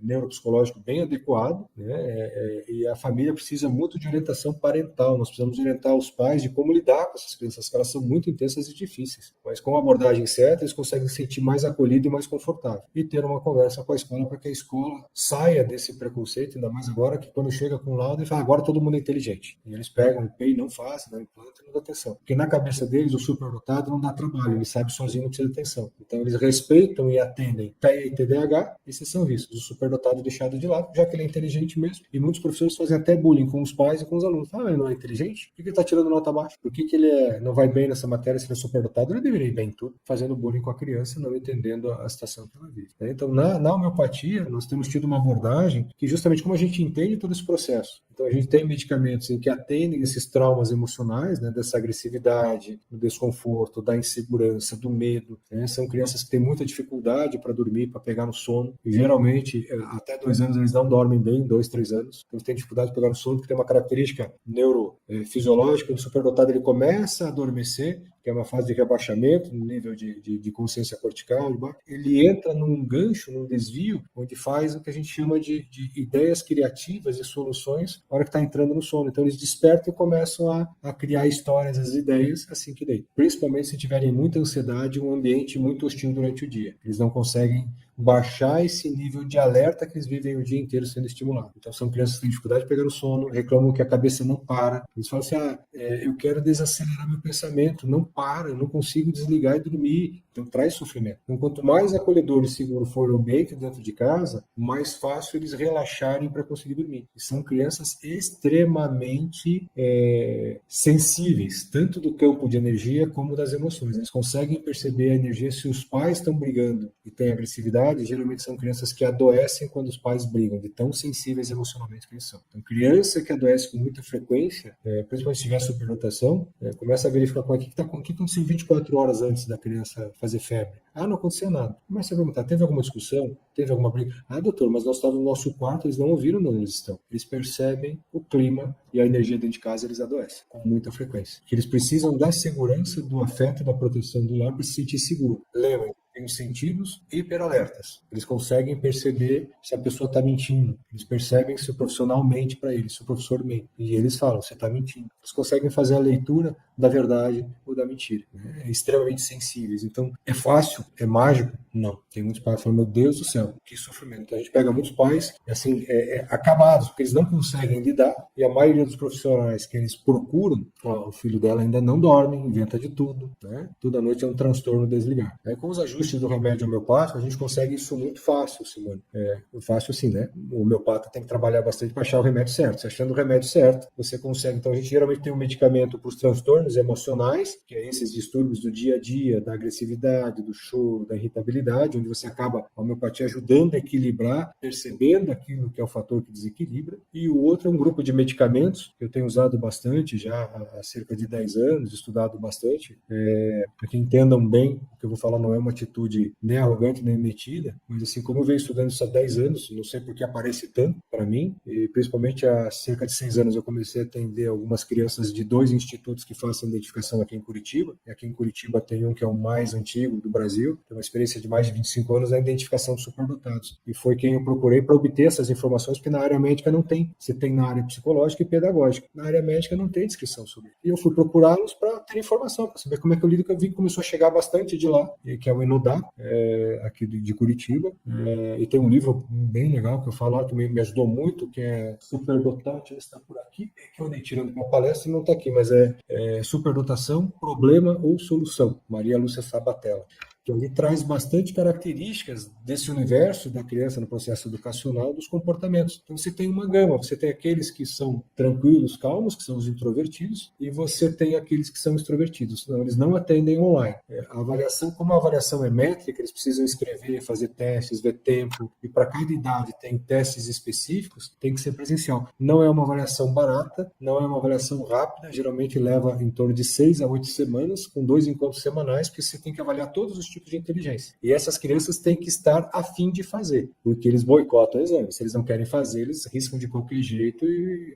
neuropsicológico bem adequado, né? E a família precisa muito de orientação parental. Nós precisamos orientar os pais de como lidar com essas crianças, que elas são muito intensas e difíceis. Mas com a abordagem certa, eles conseguem se sentir mais acolhido e mais confortável. E ter uma conversa com a escola para que a escola saia desse preconceito, ainda mais agora que quando chega com o laudo, e fala, agora todo mundo é inteligente. E eles pegam o PEI, não fazem, não implantam, não dá atenção. Porque na cabeça deles, o superdotado não dá trabalho, ele sabe sozinho, não precisa de atenção. Então eles respeitam e atendem PEI e TDAH, esses são vistos. O superdotado deixado de lado, já que ele é inteligente mesmo. E muitos professores fazem até bullying com os pais e com os alunos. Ele não é inteligente? Por que ele está tirando nota baixa? Por que ele não vai bem nessa matéria se ele é superdotado? Ele deveria ir bem em tudo, fazendo bullying com a criança, não entendendo a situação que ela vive. Então, na homeopatia, nós temos tido uma abordagem que justamente como a gente entende todo esse processo. Então, a gente tem medicamentos em que atendem esses traumas emocionais, né, dessa agressividade, do desconforto, da insegurança, do medo. Né? São crianças que têm muita dificuldade para dormir, para pegar no sono. E, geralmente, até 2 anos, eles não dormem bem, 2, 3 anos. Eles têm dificuldade de pegar no sono, que tem uma característica neurofisiológica. O superdotado ele começa a adormecer, que é uma fase de rebaixamento no nível de consciência cortical, ele entra num gancho, num desvio, onde faz o que a gente chama de ideias criativas e soluções na hora que está entrando no sono. Então eles despertam e começam a criar histórias, as ideias, assim que daí. Principalmente se tiverem muita ansiedade e um ambiente muito hostil durante o dia. Eles não conseguem baixar esse nível de alerta que eles vivem o dia inteiro sendo estimulados. Então são crianças que têm dificuldade de pegar no sono, reclamam que a cabeça não para. Eles falam assim, eu quero desacelerar meu pensamento, não para, eu não consigo desligar e dormir. Então traz sofrimento. Então quanto mais acolhedor e seguro for o ambiente dentro de casa, mais fácil eles relaxarem para conseguir dormir. E são crianças extremamente sensíveis, tanto do campo de energia como das emoções. Eles conseguem perceber a energia se os pais estão brigando e têm agressividade. Geralmente são crianças que adoecem quando os pais brigam, de tão sensíveis emocionalmente que eles são. Então, criança que adoece com muita frequência, principalmente se tiver superdotação, começa a verificar o que aconteceu 24 horas antes da criança fazer febre. Não aconteceu nada. Começa a perguntar, teve alguma discussão? Teve alguma briga? Doutor, mas nós estávamos no nosso quarto, eles não ouviram onde eles estão. Eles percebem o clima e a energia dentro de casa, eles adoecem com muita frequência. Que eles precisam da segurança, do afeto, da proteção do lar para se sentir seguro. Lembrem, tem os sentidos hiperalertas. Eles conseguem perceber se a pessoa está mentindo. Eles percebem se o profissional mente para eles, se o professor mente. E eles falam, você está mentindo. Eles conseguem fazer a leitura da verdade ou da mentira. Extremamente sensíveis. Então, é fácil? É mágico? Não. Tem muitos pais que falam, meu Deus do céu, que sofrimento. Então, a gente pega muitos pais assim, acabados, porque eles não conseguem lidar. E a maioria dos profissionais que eles procuram, o filho dela ainda não dorme, inventa de tudo. Né? Toda noite é um transtorno desligar. Com os ajustes do remédio homeopático, a gente consegue isso muito fácil, Simone. Fácil assim, né? O homeopata tem que trabalhar bastante para achar o remédio certo. Se achando o remédio certo, você consegue. Então, a gente geralmente tem um medicamento para os transtornos emocionais, que é esses distúrbios do dia a dia, da agressividade, do choro, da irritabilidade, onde você acaba a homeopatia ajudando a equilibrar, percebendo aquilo que é o fator que desequilibra. E o outro é um grupo de medicamentos que eu tenho usado bastante já há cerca de 10 anos, estudado bastante. Para que entendam bem, o que eu vou falar não é uma atitude nem arrogante, nem metida, mas assim, como eu venho estudando isso há 10 anos, não sei por que aparece tanto para mim, e principalmente há cerca de 6 anos eu comecei a atender algumas crianças de 2 institutos que fazem identificação aqui em Curitiba, e aqui em Curitiba tem um que é o mais antigo do Brasil, tem uma experiência de mais de 25 anos na identificação de superdotados, e foi quem eu procurei para obter essas informações, porque na área médica não tem, você tem na área psicológica e pedagógica, na área médica não tem descrição sobre isso, e eu fui procurá-los para ter informação, para saber como é que eu lido, que eu vi que começou a chegar bastante de lá, que é o Enudá, aqui de Curitiba, e tem um livro bem legal que eu falo que me ajudou muito, que é Superdotante, ele está por aqui, que eu andei tirando uma palestra e não está aqui, mas é Superdotação, Problema ou Solução, Maria Lúcia Sabatella. Que ali traz bastante características desse universo da criança no processo educacional, dos comportamentos. Então você tem uma gama, você tem aqueles que são tranquilos, calmos, que são os introvertidos, e você tem aqueles que são extrovertidos. Não, eles não atendem online. A avaliação, como a avaliação é métrica, eles precisam escrever, fazer testes, ver tempo, e para cada idade tem testes específicos, tem que ser presencial. Não é uma avaliação barata, não é uma avaliação rápida, geralmente leva em torno de 6 a 8 semanas, com 2 encontros semanais, porque você tem que avaliar todos os tipos de inteligência. E essas crianças têm que estar a fim de fazer, porque eles boicotam o exame. Se eles não querem fazer, eles riscam de qualquer jeito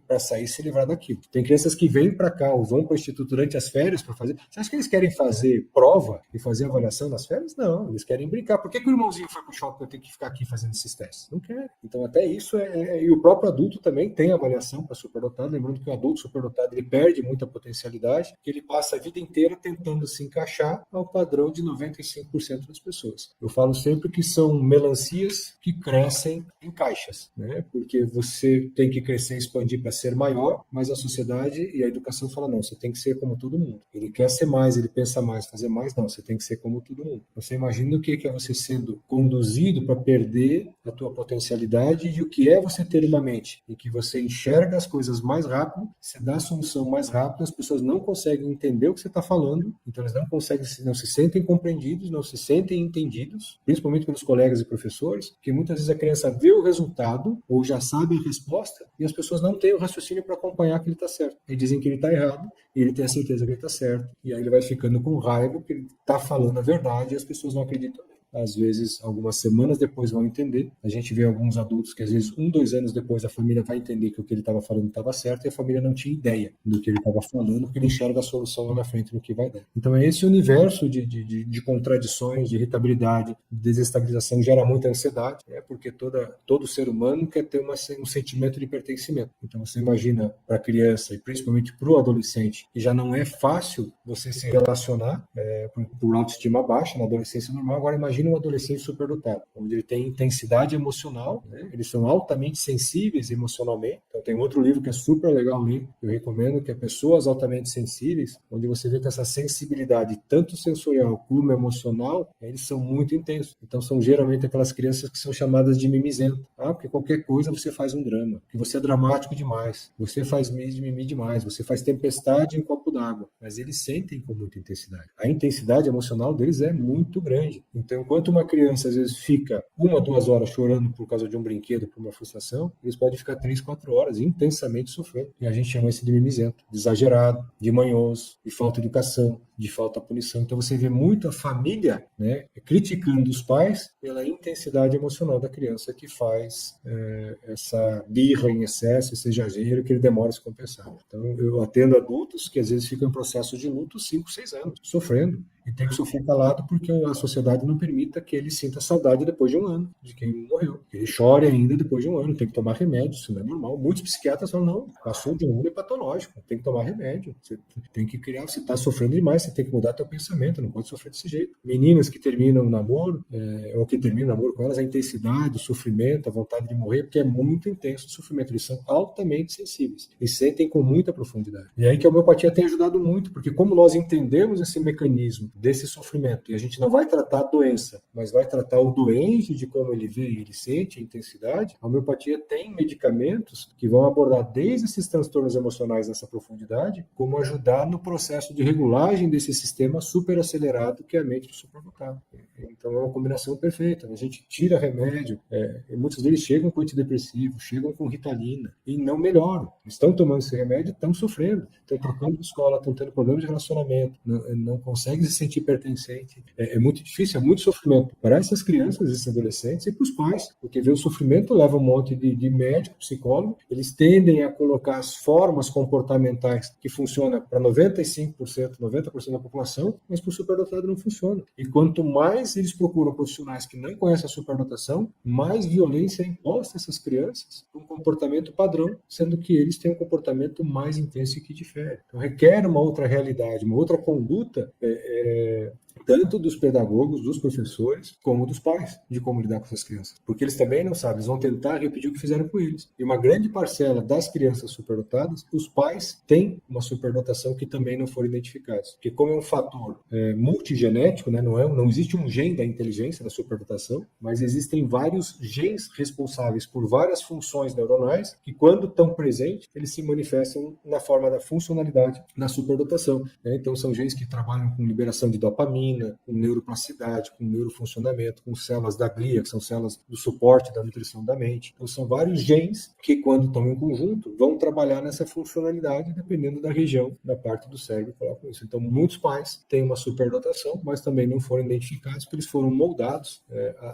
para sair e se livrar daquilo. Tem crianças que vêm para cá ou vão para o instituto durante as férias para fazer. Você acha que eles querem fazer prova e fazer avaliação nas férias? Não, eles querem brincar. Por que o irmãozinho foi para o shopping para eu ter que ficar aqui fazendo esses testes? Não quer. Então, até isso e o próprio adulto também tem avaliação para superdotado. Lembrando que o adulto superdotado ele perde muita potencialidade, que ele passa a vida inteira tentando se encaixar ao padrão de 95% das pessoas. Eu falo sempre que são melancias que crescem em caixas, né? Porque você tem que crescer e expandir para ser maior, mas a sociedade e a educação falam, não, você tem que ser como todo mundo. Ele quer ser mais, ele pensa mais, fazer mais, não, você tem que ser como todo mundo. Você imagina o que é você sendo conduzido para perder a tua potencialidade e o que é você ter uma mente em que você enxerga as coisas mais rápido, você dá a solução mais rápido, as pessoas não conseguem entender o que você está falando, então eles não conseguem, não se sentem compreendidos, não se sentem entendidos, principalmente pelos colegas e professores, porque muitas vezes a criança vê o resultado ou já sabe a resposta e as pessoas não têm o raciocínio para acompanhar que ele está certo. E dizem que ele está errado e ele tem a certeza que ele está certo. E aí ele vai ficando com raiva porque ele está falando a verdade e as pessoas não acreditam. Às vezes, algumas semanas depois vão entender. A gente vê alguns adultos que, às vezes, 2 anos depois, a família vai entender que o que ele estava falando estava certo e a família não tinha ideia do que ele estava falando, porque ele enxerga a solução lá na frente no que vai dar. Então, é esse universo de contradições, de irritabilidade, de desestabilização gera muita ansiedade, porque todo ser humano quer ter um sentimento de pertencimento. Então, você imagina para a criança e principalmente para o adolescente, que já não é fácil você se relacionar por autoestima baixa na adolescência normal. Agora, imagina um adolescente superdotado, onde ele tem intensidade emocional, né? Eles são altamente sensíveis emocionalmente. Então tem outro livro que é super legal ler, eu recomendo, que é Pessoas Altamente Sensíveis, onde você vê que essa sensibilidade, tanto sensorial como emocional, eles são muito intensos. Então são geralmente aquelas crianças que são chamadas de mimizento, porque qualquer coisa você faz um drama, que você é dramático demais, você faz mimimi demais, você faz tempestade em um copo d'água, mas eles sentem com muita intensidade. A intensidade emocional deles é muito grande. Então, enquanto uma criança às vezes fica 1 a 2 horas chorando por causa de um brinquedo, por uma frustração, eles podem ficar 3, 4 horas intensamente sofrendo. E a gente chama isso de mimizento, de exagerado, de manhoso, de falta de educação, de falta de punição. Então você vê muito a família, né, criticando os pais pela intensidade emocional da criança que faz essa birra em excesso, esse exagero que ele demora a se compensar. Então eu atendo adultos que às vezes ficam em processo de luto 5, 6 anos, sofrendo. E tem que sofrer calado porque a sociedade não permita que ele sinta saudade depois de 1 ano de quem morreu. Ele chore ainda depois de 1 ano, tem que tomar remédio, isso não é normal. Muitos psiquiatras falam, não, passou de 1 ano é patológico, tem que tomar remédio. Você tem que criar, você está sofrendo demais, você tem que mudar teu pensamento, não pode sofrer desse jeito. Meninas que terminam o namoro, ou que terminam o namoro com elas, a intensidade, o sofrimento, a vontade de morrer, porque é muito intenso o sofrimento. Eles são altamente sensíveis e sentem com muita profundidade. E aí que a homeopatia tem ajudado muito, porque como nós entendemos esse mecanismo desse sofrimento, e a gente não vai tratar a doença, mas vai tratar o doente de como ele vê e ele sente a intensidade, a homeopatia tem medicamentos que vão abordar desde esses transtornos emocionais nessa profundidade, como ajudar no processo de regulagem desse sistema super acelerado que é a mente do superdotado. Então é uma combinação perfeita. A gente tira remédio, e muitos deles chegam com antidepressivo, chegam com Ritalina e não melhoram. Estão tomando esse remédio, estão sofrendo, estão trocando de escola, estão tendo problemas de relacionamento, não conseguem se sentir pertencente. É muito difícil, é muito sofrimento para essas crianças, esses adolescentes e para os pais, porque ver o sofrimento leva um monte de médico, psicólogo, eles tendem a colocar as formas comportamentais que funcionam para 95%, 90% da população, mas para o superdotado não funciona. E quanto mais eles procuram profissionais que não conhecem a superdotação, mais violência é imposta a essas crianças, um comportamento padrão, sendo que eles têm um comportamento mais intenso e que difere. Então requer uma outra realidade, uma outra conduta, tanto dos pedagogos, dos professores, como dos pais, de como lidar com essas crianças. Porque eles também não sabem, eles vão tentar repetir o que fizeram com eles. E uma grande parcela das crianças superdotadas, os pais têm uma superdotação que também não foram identificados. Porque como é um fator multigenético, né, não existe um gene da inteligência da superdotação, mas existem vários genes responsáveis por várias funções neuronais que, quando estão presentes, eles se manifestam na forma da funcionalidade da superdotação. Então são genes que trabalham com liberação de dopamina, dopamina, com neuroplasticidade, com neurofuncionamento, com células da glia, que são células do suporte da nutrição da mente. Então, são vários genes que, quando estão em conjunto, vão trabalhar nessa funcionalidade, dependendo da região, da parte do cérebro que coloca isso. Então, muitos pais têm uma superdotação, mas também não foram identificados, porque eles foram moldados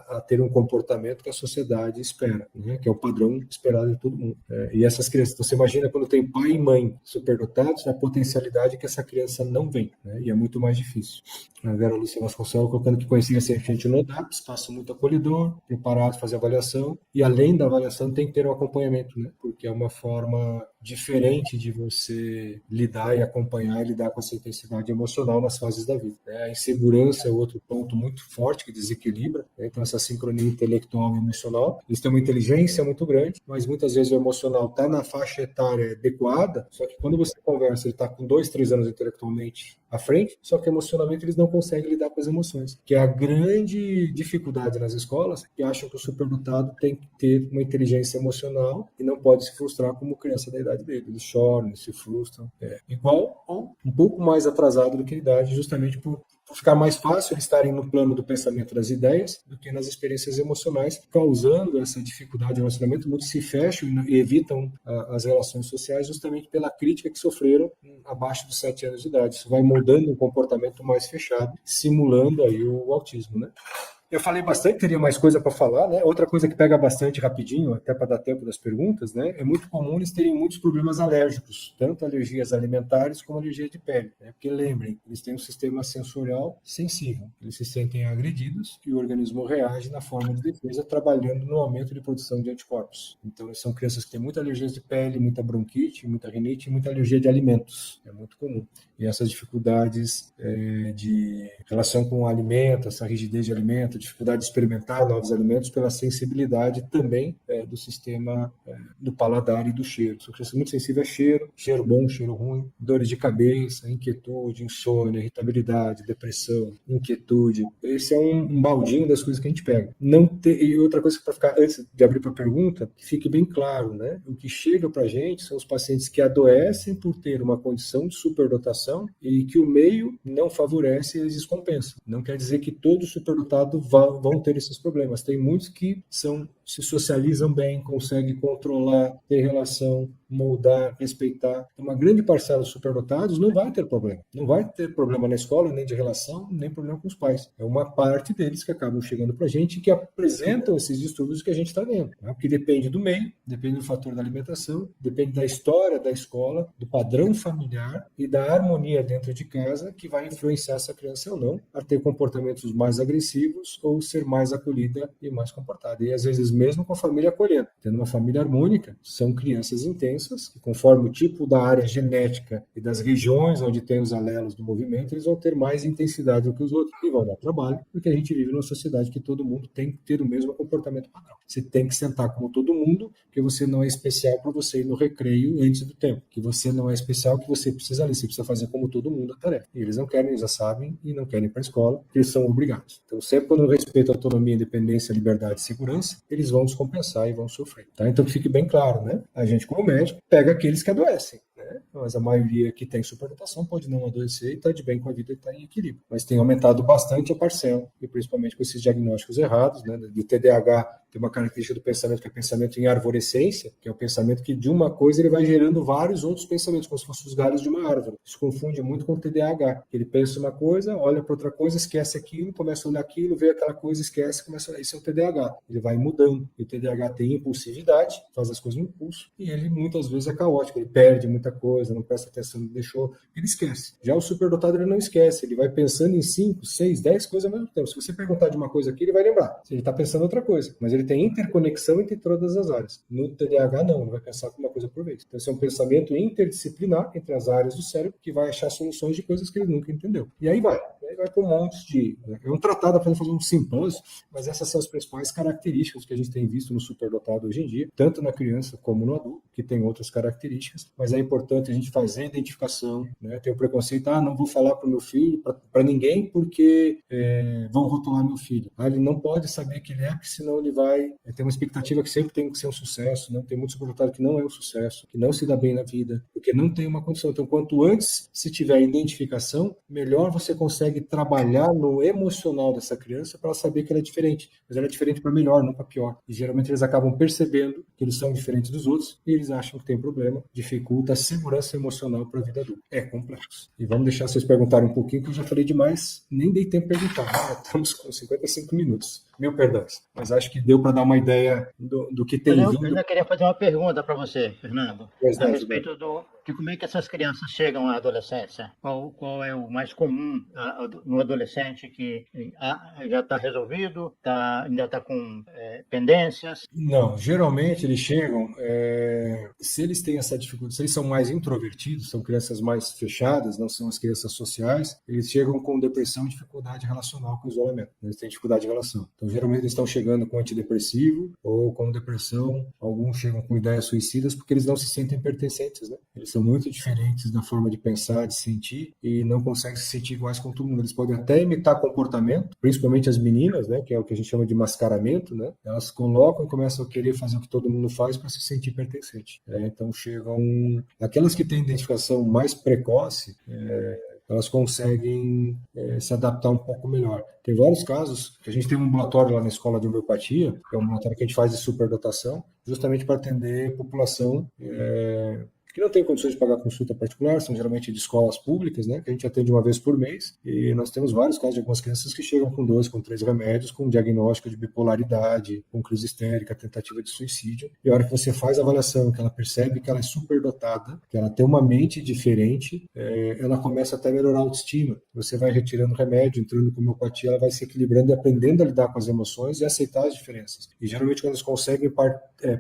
a ter um comportamento que a sociedade espera, né? Que é o padrão esperado de todo mundo. E essas crianças, então, você imagina quando tem pai e mãe superdotados, a potencialidade que essa criança não vem, né? E é muito mais difícil. A Vera Lúcia Vasconcelos colocando que conhecia essa gente no DAP, espaço muito acolhedor, preparado para fazer avaliação, e além da avaliação tem que ter um acompanhamento, né? Porque é uma forma diferente de você lidar e acompanhar e lidar com essa intensidade emocional nas fases da vida, né? A insegurança é outro ponto muito forte que desequilibra, né? Então essa sincronia intelectual e emocional, eles têm uma inteligência muito grande, mas muitas vezes o emocional está na faixa etária adequada, só que quando você conversa, ele está com 2, 3 anos intelectualmente à frente, só que emocionalmente eles não conseguem lidar com as emoções, que é a grande dificuldade nas escolas, que acham que o superdotado tem que ter uma inteligência emocional e não pode se frustrar como criança da idade dele. Eles choram, eles se frustram. Igual ou um pouco mais atrasado do que a idade, justamente por ficar mais fácil eles estarem no plano do pensamento das ideias do que nas experiências emocionais, causando essa dificuldade de relacionamento. Muitos se fecham e evitam as relações sociais justamente pela crítica que sofreram abaixo dos 7 anos de idade. Isso vai moldando um comportamento mais fechado, simulando aí o autismo, né? Eu falei bastante, teria mais coisa para falar, né? Outra coisa que pega bastante rapidinho, até para dar tempo das perguntas, né? É muito comum eles terem muitos problemas alérgicos, tanto alergias alimentares como alergia de pele, né? Porque lembrem, eles têm um sistema sensorial sensível, eles se sentem agredidos e o organismo reage na forma de defesa, trabalhando no aumento de produção de anticorpos. Então, eles são crianças que têm muita alergia de pele, muita bronquite, muita rinite e muita alergia de alimentos. É muito comum. E essas dificuldades de relação com o alimento, essa rigidez de alimento, dificuldade de experimentar novos alimentos pela sensibilidade também do sistema do paladar e do cheiro. São crianças muito sensíveis a cheiro bom, cheiro ruim, dores de cabeça, inquietude, insônia, irritabilidade, depressão, inquietude. Esse é um baldinho das coisas que a gente pega. E outra coisa para ficar, antes de abrir para a pergunta, que fique bem claro, né? O que chega para a gente são os pacientes que adoecem por ter uma condição de superdotação e que o meio não favorece e eles descompensam. Não quer dizer que todo superdotado vão ter esses problemas. Tem muitos que se socializam bem, conseguem controlar, ter relação, moldar, respeitar. Uma grande parcela dos superdotados não vai ter problema. Não vai ter problema na escola, nem de relação, nem problema com os pais. É uma parte deles que acabam chegando para a gente e que apresentam esses distúrbios que a gente está vendo. Né? Porque depende do meio, depende do fator da alimentação, depende da história da escola, do padrão familiar e da harmonia dentro de casa que vai influenciar essa criança ou não a ter comportamentos mais agressivos ou ser mais acolhida e mais comportada. E às vezes mesmo com a família acolhendo. Tendo uma família harmônica, são crianças intensas, que conforme o tipo da área genética e das regiões onde tem os alelos do movimento, eles vão ter mais intensidade do que os outros e vão dar trabalho, porque a gente vive numa sociedade que todo mundo tem que ter o mesmo comportamento padrão. Você tem que sentar como todo mundo, que você não é especial para você ir no recreio antes do tempo, que você não é especial, que você precisa ler, você precisa fazer como todo mundo a tarefa. E eles não querem, eles já sabem e não querem ir para a escola, porque eles são obrigados. Então, sempre quando eu respeito a autonomia, independência, liberdade e segurança, eles vão descompensar e vão sofrer. Tá? Então, que fique bem claro, né? A gente, como médico, pega aqueles que adoecem. Mas a maioria que tem superdotação pode não adoecer e está de bem com a vida e está em equilíbrio. Mas tem aumentado bastante a parcela, e principalmente com esses diagnósticos errados, né? Do TDAH tem uma característica do pensamento que é pensamento em arvorescência, que é o pensamento que de uma coisa ele vai gerando vários outros pensamentos, como se fossem os galhos de uma árvore. Isso confunde muito com o TDAH. Ele pensa uma coisa, olha para outra coisa, esquece aquilo, começa a olhar aquilo, vê aquela coisa, esquece, começa a olhar. Isso é o TDAH. Ele vai mudando. E o TDAH tem impulsividade, faz as coisas no impulso, e ele muitas vezes é caótico, ele perde muita coisa, não presta atenção, não deixou, ele esquece. Já o superdotado ele não esquece, ele vai pensando em 5, 6, 10 coisas ao mesmo tempo. Se você perguntar de uma coisa aqui, ele vai lembrar. Se ele está pensando em outra coisa, mas ele tem interconexão entre todas as áreas. No TDAH não, ele vai pensar com uma coisa por vez. Então esse é um pensamento interdisciplinar entre as áreas do cérebro que vai achar soluções de coisas que ele nunca entendeu. E aí vai para um monte de... É um tratado para fazer um simpósio, mas essas são as principais características que a gente tem visto no superdotado hoje em dia, tanto na criança como no adulto, que tem outras características, mas é importante a gente fazer a identificação, né? Tem o preconceito, não vou falar para o meu filho, para ninguém, porque vão rotular meu filho. Ele não pode saber que ele é, porque senão ele vai vai ter uma expectativa que sempre tem que ser um sucesso, né? Tem muito superdotado que não é um sucesso, que não se dá bem na vida, porque não tem uma condição. Então, quanto antes se tiver identificação, melhor você consegue trabalhar no emocional dessa criança para ela saber que ela é diferente. Mas ela é diferente para melhor, não para pior. E geralmente eles acabam percebendo que eles são diferentes dos outros e eles acham que tem problema, dificulta a segurança emocional para a vida adulta. É complexo. E vamos deixar vocês perguntarem um pouquinho, que eu já falei demais, nem dei tempo para perguntar. Estamos com 55 minutos. Mil perdões. Mas acho que deu para dar uma ideia do que tem Eu vindo. ainda queria fazer uma pergunta para você, Fernando, Pois a não, respeito de como é que essas crianças chegam à adolescência. Qual é o mais comum no adolescente que já está resolvido, ainda está com pendências? Não, geralmente eles chegam, se eles têm essa dificuldade, se eles são mais introvertidos, são crianças mais fechadas, não são as crianças sociais, eles chegam com depressão e dificuldade relacional com isolamento. Eles têm dificuldade de relação. Então, geralmente eles estão chegando com antidepressivo ou com depressão, alguns chegam com ideias suicidas porque eles não se sentem pertencentes, né? Eles são muito diferentes na forma de pensar, de sentir, e não conseguem se sentir iguais com todo mundo. Eles podem até imitar comportamento, principalmente as meninas, né, que é o que a gente chama de mascaramento, né? Elas colocam e começam a querer fazer o que todo mundo faz para se sentir pertencente. Então chegam aquelas que têm identificação mais precoce, elas conseguem se adaptar um pouco melhor. Tem vários casos, a gente tem um ambulatório lá na escola de homeopatia, que é um ambulatório que a gente faz de superdotação, justamente para atender população que não tem condições de pagar consulta particular, são geralmente de escolas públicas, né, que a gente atende uma vez por mês, e nós temos vários casos de algumas crianças que chegam com 2, com 3 remédios, com diagnóstico de bipolaridade, com crise histérica, tentativa de suicídio, e a hora que você faz a avaliação, que ela percebe que ela é superdotada, que ela tem uma mente diferente, ela começa até a melhorar a autoestima. Você vai retirando remédio, entrando com homeopatia, ela vai se equilibrando e aprendendo a lidar com as emoções e aceitar as diferenças. E geralmente quando eles conseguem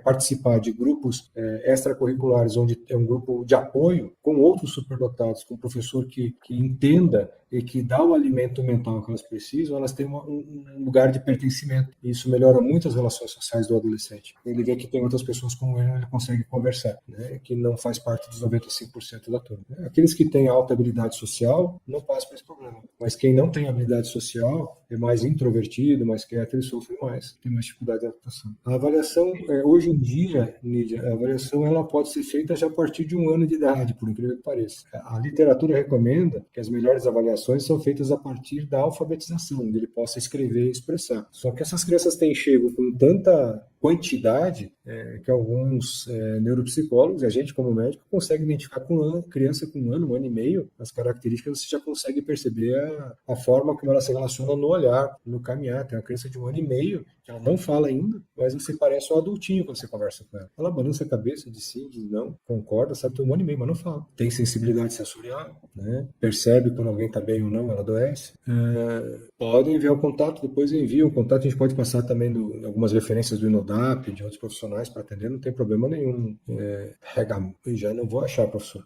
participar de grupos extracurriculares, onde é um grupo de apoio com outros superdotados, com um professor que entenda e que dá o alimento mental que elas precisam, elas têm um lugar de pertencimento. E isso melhora muito as relações sociais do adolescente. Ele vê que tem outras pessoas como ele consegue conversar, né? Que não faz parte dos 95% da turma. Aqueles que têm alta habilidade social não passam por esse problema. Mas quem não tem habilidade social, é mais introvertido, mais quieto, ele sofre mais, tem mais dificuldade de adaptação. A avaliação, hoje em dia, Nídia, a avaliação ela pode ser feita já a partir de 1 ano de idade, por incrível que pareça. A literatura recomenda que as melhores avaliações são feitas a partir da alfabetização, onde ele possa escrever e expressar. Só que essas crianças têm chego com tanta quantidade que alguns neuropsicólogos, e a gente como médico, consegue identificar com uma criança com 1 ano e meio, as características você já consegue perceber a forma como ela se relaciona no olhar, no caminhar. Tem uma criança de 1 ano e meio, que ela não fala ainda, mas você parece um adultinho quando você conversa com ela. Ela balança a cabeça de sim, de não, concorda, sabe, tem 1 ano e meio, mas não fala. Tem sensibilidade sensorial, né? Percebe quando alguém está bem ou não, ela adoece. Podem enviar o contato, depois envia o contato, a gente pode passar também algumas referências do Inodap, de outros profissionais para atender, não tem problema nenhum. Já não vou achar, professor.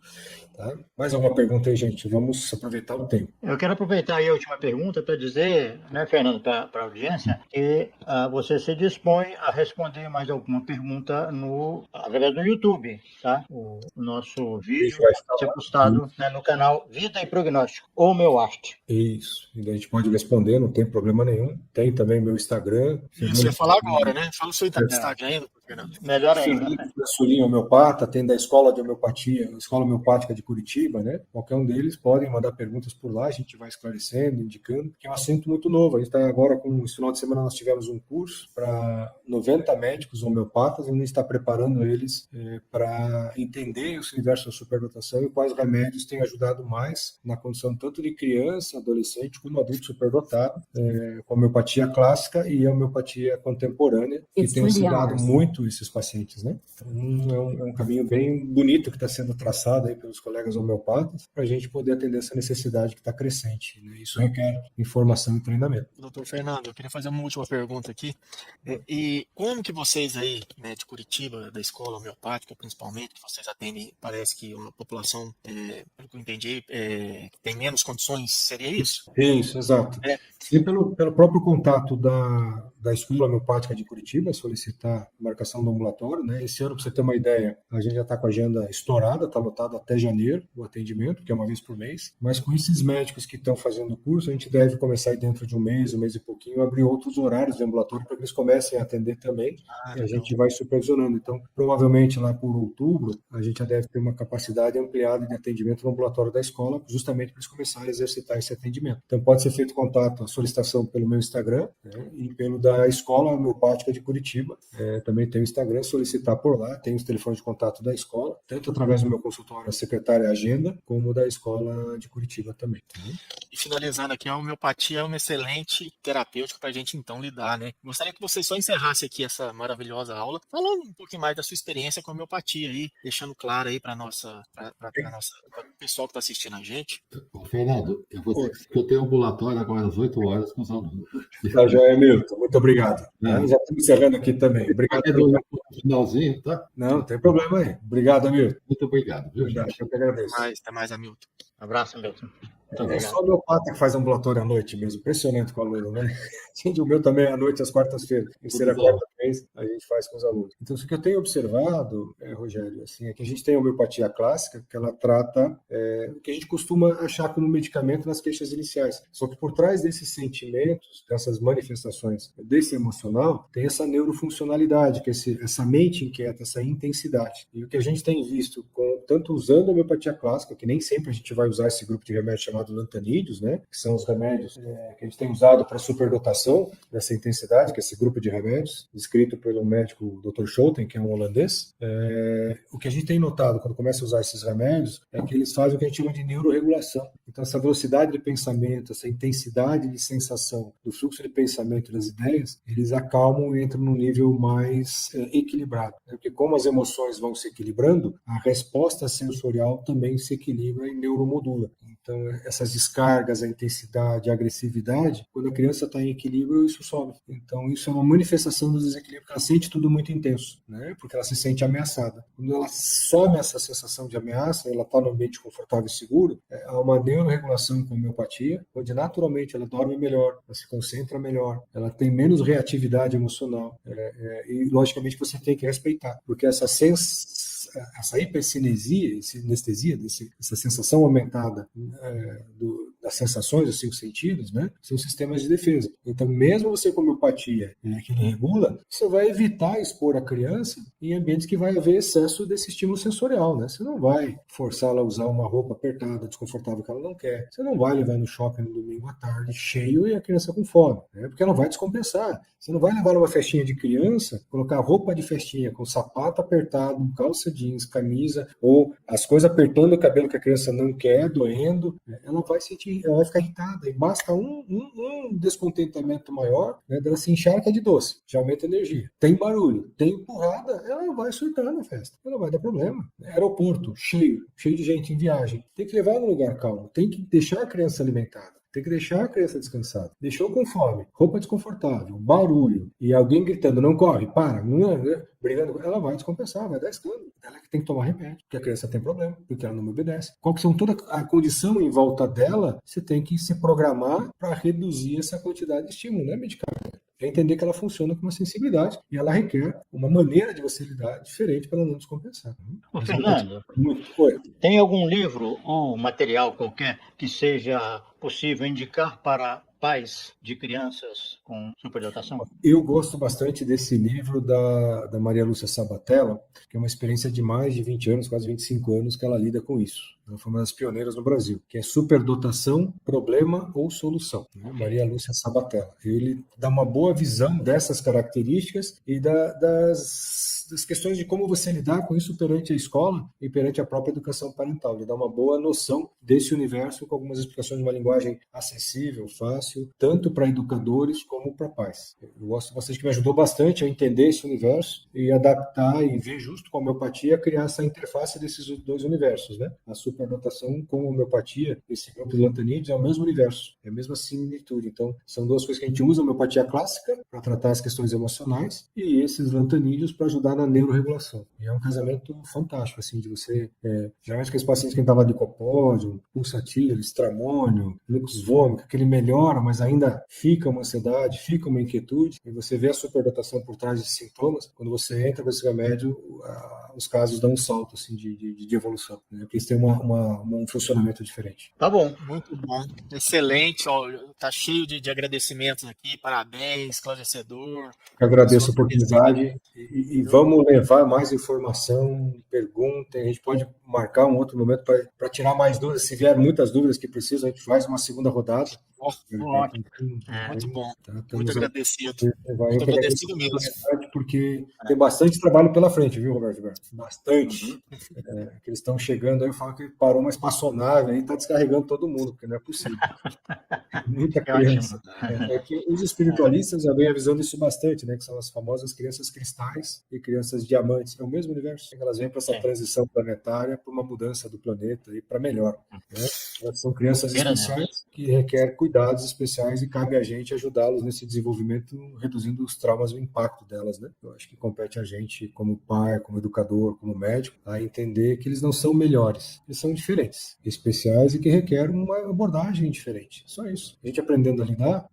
Tá? Mais alguma pergunta aí, gente? Vamos aproveitar o tempo. Eu quero aproveitar aí a última pergunta para dizer, né, Fernando, para a audiência, que você se dispõe a responder mais alguma pergunta através do YouTube, tá? O nosso vídeo vai ser postado, né, no canal Vida e Prognóstico, ou meu arte. Isso, e a gente pode responder, não tem problema nenhum. Tem também meu Instagram. Isso, eu ia falar agora, né? Fala o seu Instagram ainda, Fernando. Melhor ainda. Fernando Solim homeopata, tem da Escola de Homeopatia, Escola Homeopática de Curitiba, né? Qualquer um deles podem mandar perguntas por lá, a gente vai esclarecendo, indicando, que é um assunto muito novo. A gente está agora esse final de semana nós tivemos um curso para 90 médicos homeopatas, e a gente está preparando eles para entender esse universo da superdotação e quais remédios têm ajudado mais na condição tanto de criança, adolescente, como adulto superdotado, com a homeopatia clássica e a homeopatia contemporânea, que tem auxiliado muito esses pacientes, né? Então, é um caminho bem bonito que está sendo traçado aí pelos colegas homeopatas para a gente poder atender essa necessidade que está crescente, né? Isso requer informação e treinamento. Doutor Fernando, eu queria fazer uma última pergunta aqui. E como que vocês aí, né, de Curitiba, da escola homeopática principalmente, que vocês atendem, parece que uma população, pelo que eu entendi, que tem menos condições, seria isso? Isso, exato. E pelo próprio contato da da Escola Homeopática de Curitiba, solicitar marcação do ambulatório, né? Esse ano, para você ter uma ideia, a gente já está com a agenda estourada, está lotado até janeiro o atendimento, que é uma vez por mês, mas com esses médicos que estão fazendo o curso, a gente deve começar aí dentro de um mês e pouquinho, abrir outros horários de ambulatório para que eles comecem a atender também, e a gente vai supervisionando. Então, provavelmente lá por outubro, a gente já deve ter uma capacidade ampliada de atendimento no ambulatório da escola, justamente para eles começarem a exercitar esse atendimento. Então, pode ser feito contato, a solicitação pelo meu Instagram, né, e pelo da Escola Homeopática de Curitiba. Também tem o Instagram, solicitar por lá, tem os telefones de contato da escola, tanto através do meu consultório, a secretária Agenda, como da Escola de Curitiba também. E finalizando aqui, a homeopatia é uma excelente terapêutica para a gente então lidar, né? Gostaria que você só encerrasse aqui essa maravilhosa aula, falando um pouquinho mais da sua experiência com a homeopatia aí, deixando claro aí para o pessoal que está assistindo a gente. Fernando, eu tenho ambulatório agora às 8 horas com os alunos. Tá joia, Milton. Muito obrigado. Já estou encerrando aqui também. Obrigado. Finalzinho, tá? Não tem problema aí. Obrigado, Hamilton. Muito obrigado, viu, gente? Eu que agradeço. Até mais, Hamilton. Abraço, Milton. É só o meu pata que faz ambulatório à noite mesmo. Impressionante com o aluno, né? O meu também à noite, às quartas-feiras. Terceira, quarta vez, a gente faz com os alunos. Então, o que eu tenho observado, Rogério, assim, é que a gente tem a homeopatia clássica, que ela trata o que a gente costuma achar como medicamento nas queixas iniciais. Só que por trás desses sentimentos, dessas manifestações desse emocional, tem essa neurofuncionalidade, que é essa mente inquieta, essa intensidade. E o que a gente tem visto, tanto usando a homeopatia clássica, que nem sempre a gente vai usar esse grupo de remédios chamado lantanídeos, né, que são os remédios que a gente tem usado para superdotação dessa intensidade, que é esse grupo de remédios, descrito pelo médico Dr. Schouten, que é um holandês. O que a gente tem notado quando começa a usar esses remédios é que eles fazem o que a gente chama de neuroregulação. Então, essa velocidade de pensamento, essa intensidade de sensação do fluxo de pensamento das ideias, eles acalmam e entram num nível mais equilibrado. Porque como as emoções vão se equilibrando, a resposta sensorial também se equilibra e neuromodula. Então, essas descargas, a intensidade, a agressividade, quando a criança está em equilíbrio, isso sobe. Então, isso é uma manifestação do desequilíbrio, porque ela sente tudo muito intenso, né? Porque ela se sente ameaçada. Quando ela some essa sensação de ameaça, ela está num ambiente confortável e seguro, há uma neuroregulação com a homeopatia, onde naturalmente ela dorme melhor, ela se concentra melhor, ela tem menos reatividade emocional. E, logicamente, você tem que respeitar, porque essa hipercinesia, essa anestesia, essa sensação aumentada das sensações dos 5 sentidos, né, são sistemas de defesa. Então, mesmo você com homeopatia que ele regula, você vai evitar expor a criança em ambientes que vai haver excesso desse estímulo sensorial, né? Você não vai forçá-la a usar uma roupa apertada, desconfortável que ela não quer. Você não vai levar no shopping no domingo à tarde cheio e a criança com fome, né? Porque ela vai descompensar. Você não vai levar numa festinha de criança, colocar roupa de festinha com sapato apertado, calça jeans, camisa, ou as coisas apertando o cabelo que a criança não quer, doendo, ela vai ficar irritada. E basta um descontentamento maior, né, dela se encharca de doce, já aumenta a energia. Tem barulho, tem empurrada, ela vai surtar na festa. Ela vai dar problema. Aeroporto, cheio de gente em viagem. Tem que levar num lugar calmo, tem que deixar a criança alimentada. Tem que deixar a criança descansada. Deixou com fome, roupa desconfortável, barulho, e alguém gritando, não corre, para, brigando, ela vai descompensar, vai dar escândalo. Ela que tem que tomar remédio, porque a criança tem problema, porque ela não me obedece. Qual que são toda a condição em volta dela, você tem que se programar para reduzir essa quantidade de estímulo, né, medicamento. É entender que ela funciona com uma sensibilidade e ela requer uma maneira de você lidar diferente para ela não descompensar. Ô, Fernando, tem algum livro ou material qualquer que seja possível indicar para pais de crianças com superdotação? Eu gosto bastante desse livro da Maria Lúcia Sabatella, que é uma experiência de mais de 20 anos, quase 25 anos, que ela lida com isso. Ela foi uma das pioneiras no Brasil, que é Superdotação, Problema ou Solução, né? Maria Lúcia Sabatella. Ele dá uma boa visão dessas características e das questões de como você lidar com isso perante a escola e perante a própria educação parental. Ele dá uma boa noção desse universo com algumas explicações de uma linguagem acessível, fácil, tanto para educadores como para pais. Eu gosto bastante, que me ajudou bastante a entender esse universo e adaptar e ver justo com a homeopatia, criar essa interface desses dois universos, né? A superdotação com a homeopatia, esse grupo de lantanídeos é o mesmo universo, é a mesma similitude. Então, são duas coisas que a gente usa, a homeopatia clássica para tratar as questões emocionais e esses lantanídeos para ajudar na neuroregulação. E é um casamento fantástico, assim, de você... geralmente aqueles pacientes que estavam de copódio, pulsatil, estramônio, lux vômico, que ele melhora melhora, mas ainda fica uma ansiedade, fica uma inquietude, e você vê a superdotação por trás desses sintomas, quando você entra com esse remédio, os casos dão um salto assim, de evolução, né? Porque eles têm um funcionamento diferente. Tá bom. Muito bom, excelente, ó, tá cheio de agradecimentos aqui, parabéns, esclarecedor. Eu agradeço a oportunidade e vamos levar mais informação, perguntem, a gente pode marcar um outro momento para tirar mais dúvidas, se vier muitas dúvidas que precisam, a gente faz uma segunda rodada. Ótimo. Muito bom, muito agradecido. Muito agradecido mesmo. Porque tem bastante trabalho pela frente, viu, Roberto? Bastante. Que eles estão chegando aí, eu falo que parou uma espaçonave aí, está descarregando todo mundo, porque não é possível. Muita criança. É que os espiritualistas já vêm avisando isso bastante, né? Que são as famosas crianças cristais e crianças diamantes. É o mesmo universo. Elas vêm para essa transição planetária, para uma mudança do planeta e para melhor. Né? Elas são crianças especiais que requerem cuidados especiais e cabe a gente ajudá-los nesse desenvolvimento, reduzindo os traumas e o impacto delas, né? Eu acho que compete a gente, como pai, como educador, como médico, a entender que eles não são melhores, eles são diferentes, especiais e que requerem uma abordagem diferente. Só isso. A gente aprendendo a lidar,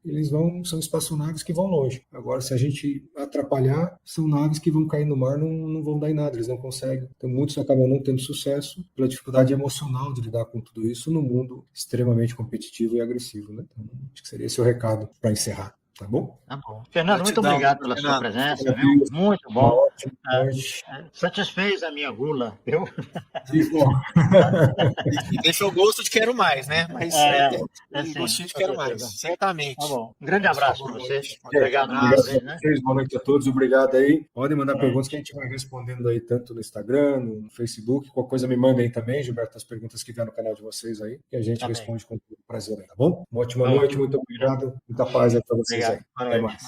são espaçonaves que vão longe. Agora, se a gente atrapalhar, são naves que vão cair no mar, não vão dar em nada, eles não conseguem. Então, muitos acabam não tendo sucesso pela dificuldade emocional de lidar com tudo isso no mundo extremamente competitivo e agressivo, né? Então, acho que seria esse o recado para encerrar. Tá bom? Tá bom. Fernando, muito obrigado pela sua presença, viu? Muito bom. Satisfez a minha gula, viu? E deixou o gosto de quero mais, né? Mas gostinho de quero mais, certamente. Tá bom. Um grande abraço para você. Obrigado. Boa noite a todos. Obrigado aí. Podem mandar perguntas que a gente vai respondendo aí, tanto no Instagram, no Facebook. Qualquer coisa me mandem aí também, Gilberto, as perguntas que vier no canal de vocês aí, que a gente responde com prazer aí, tá bom? Uma ótima noite, muito obrigado. Muita paz aí para vocês. Até mais.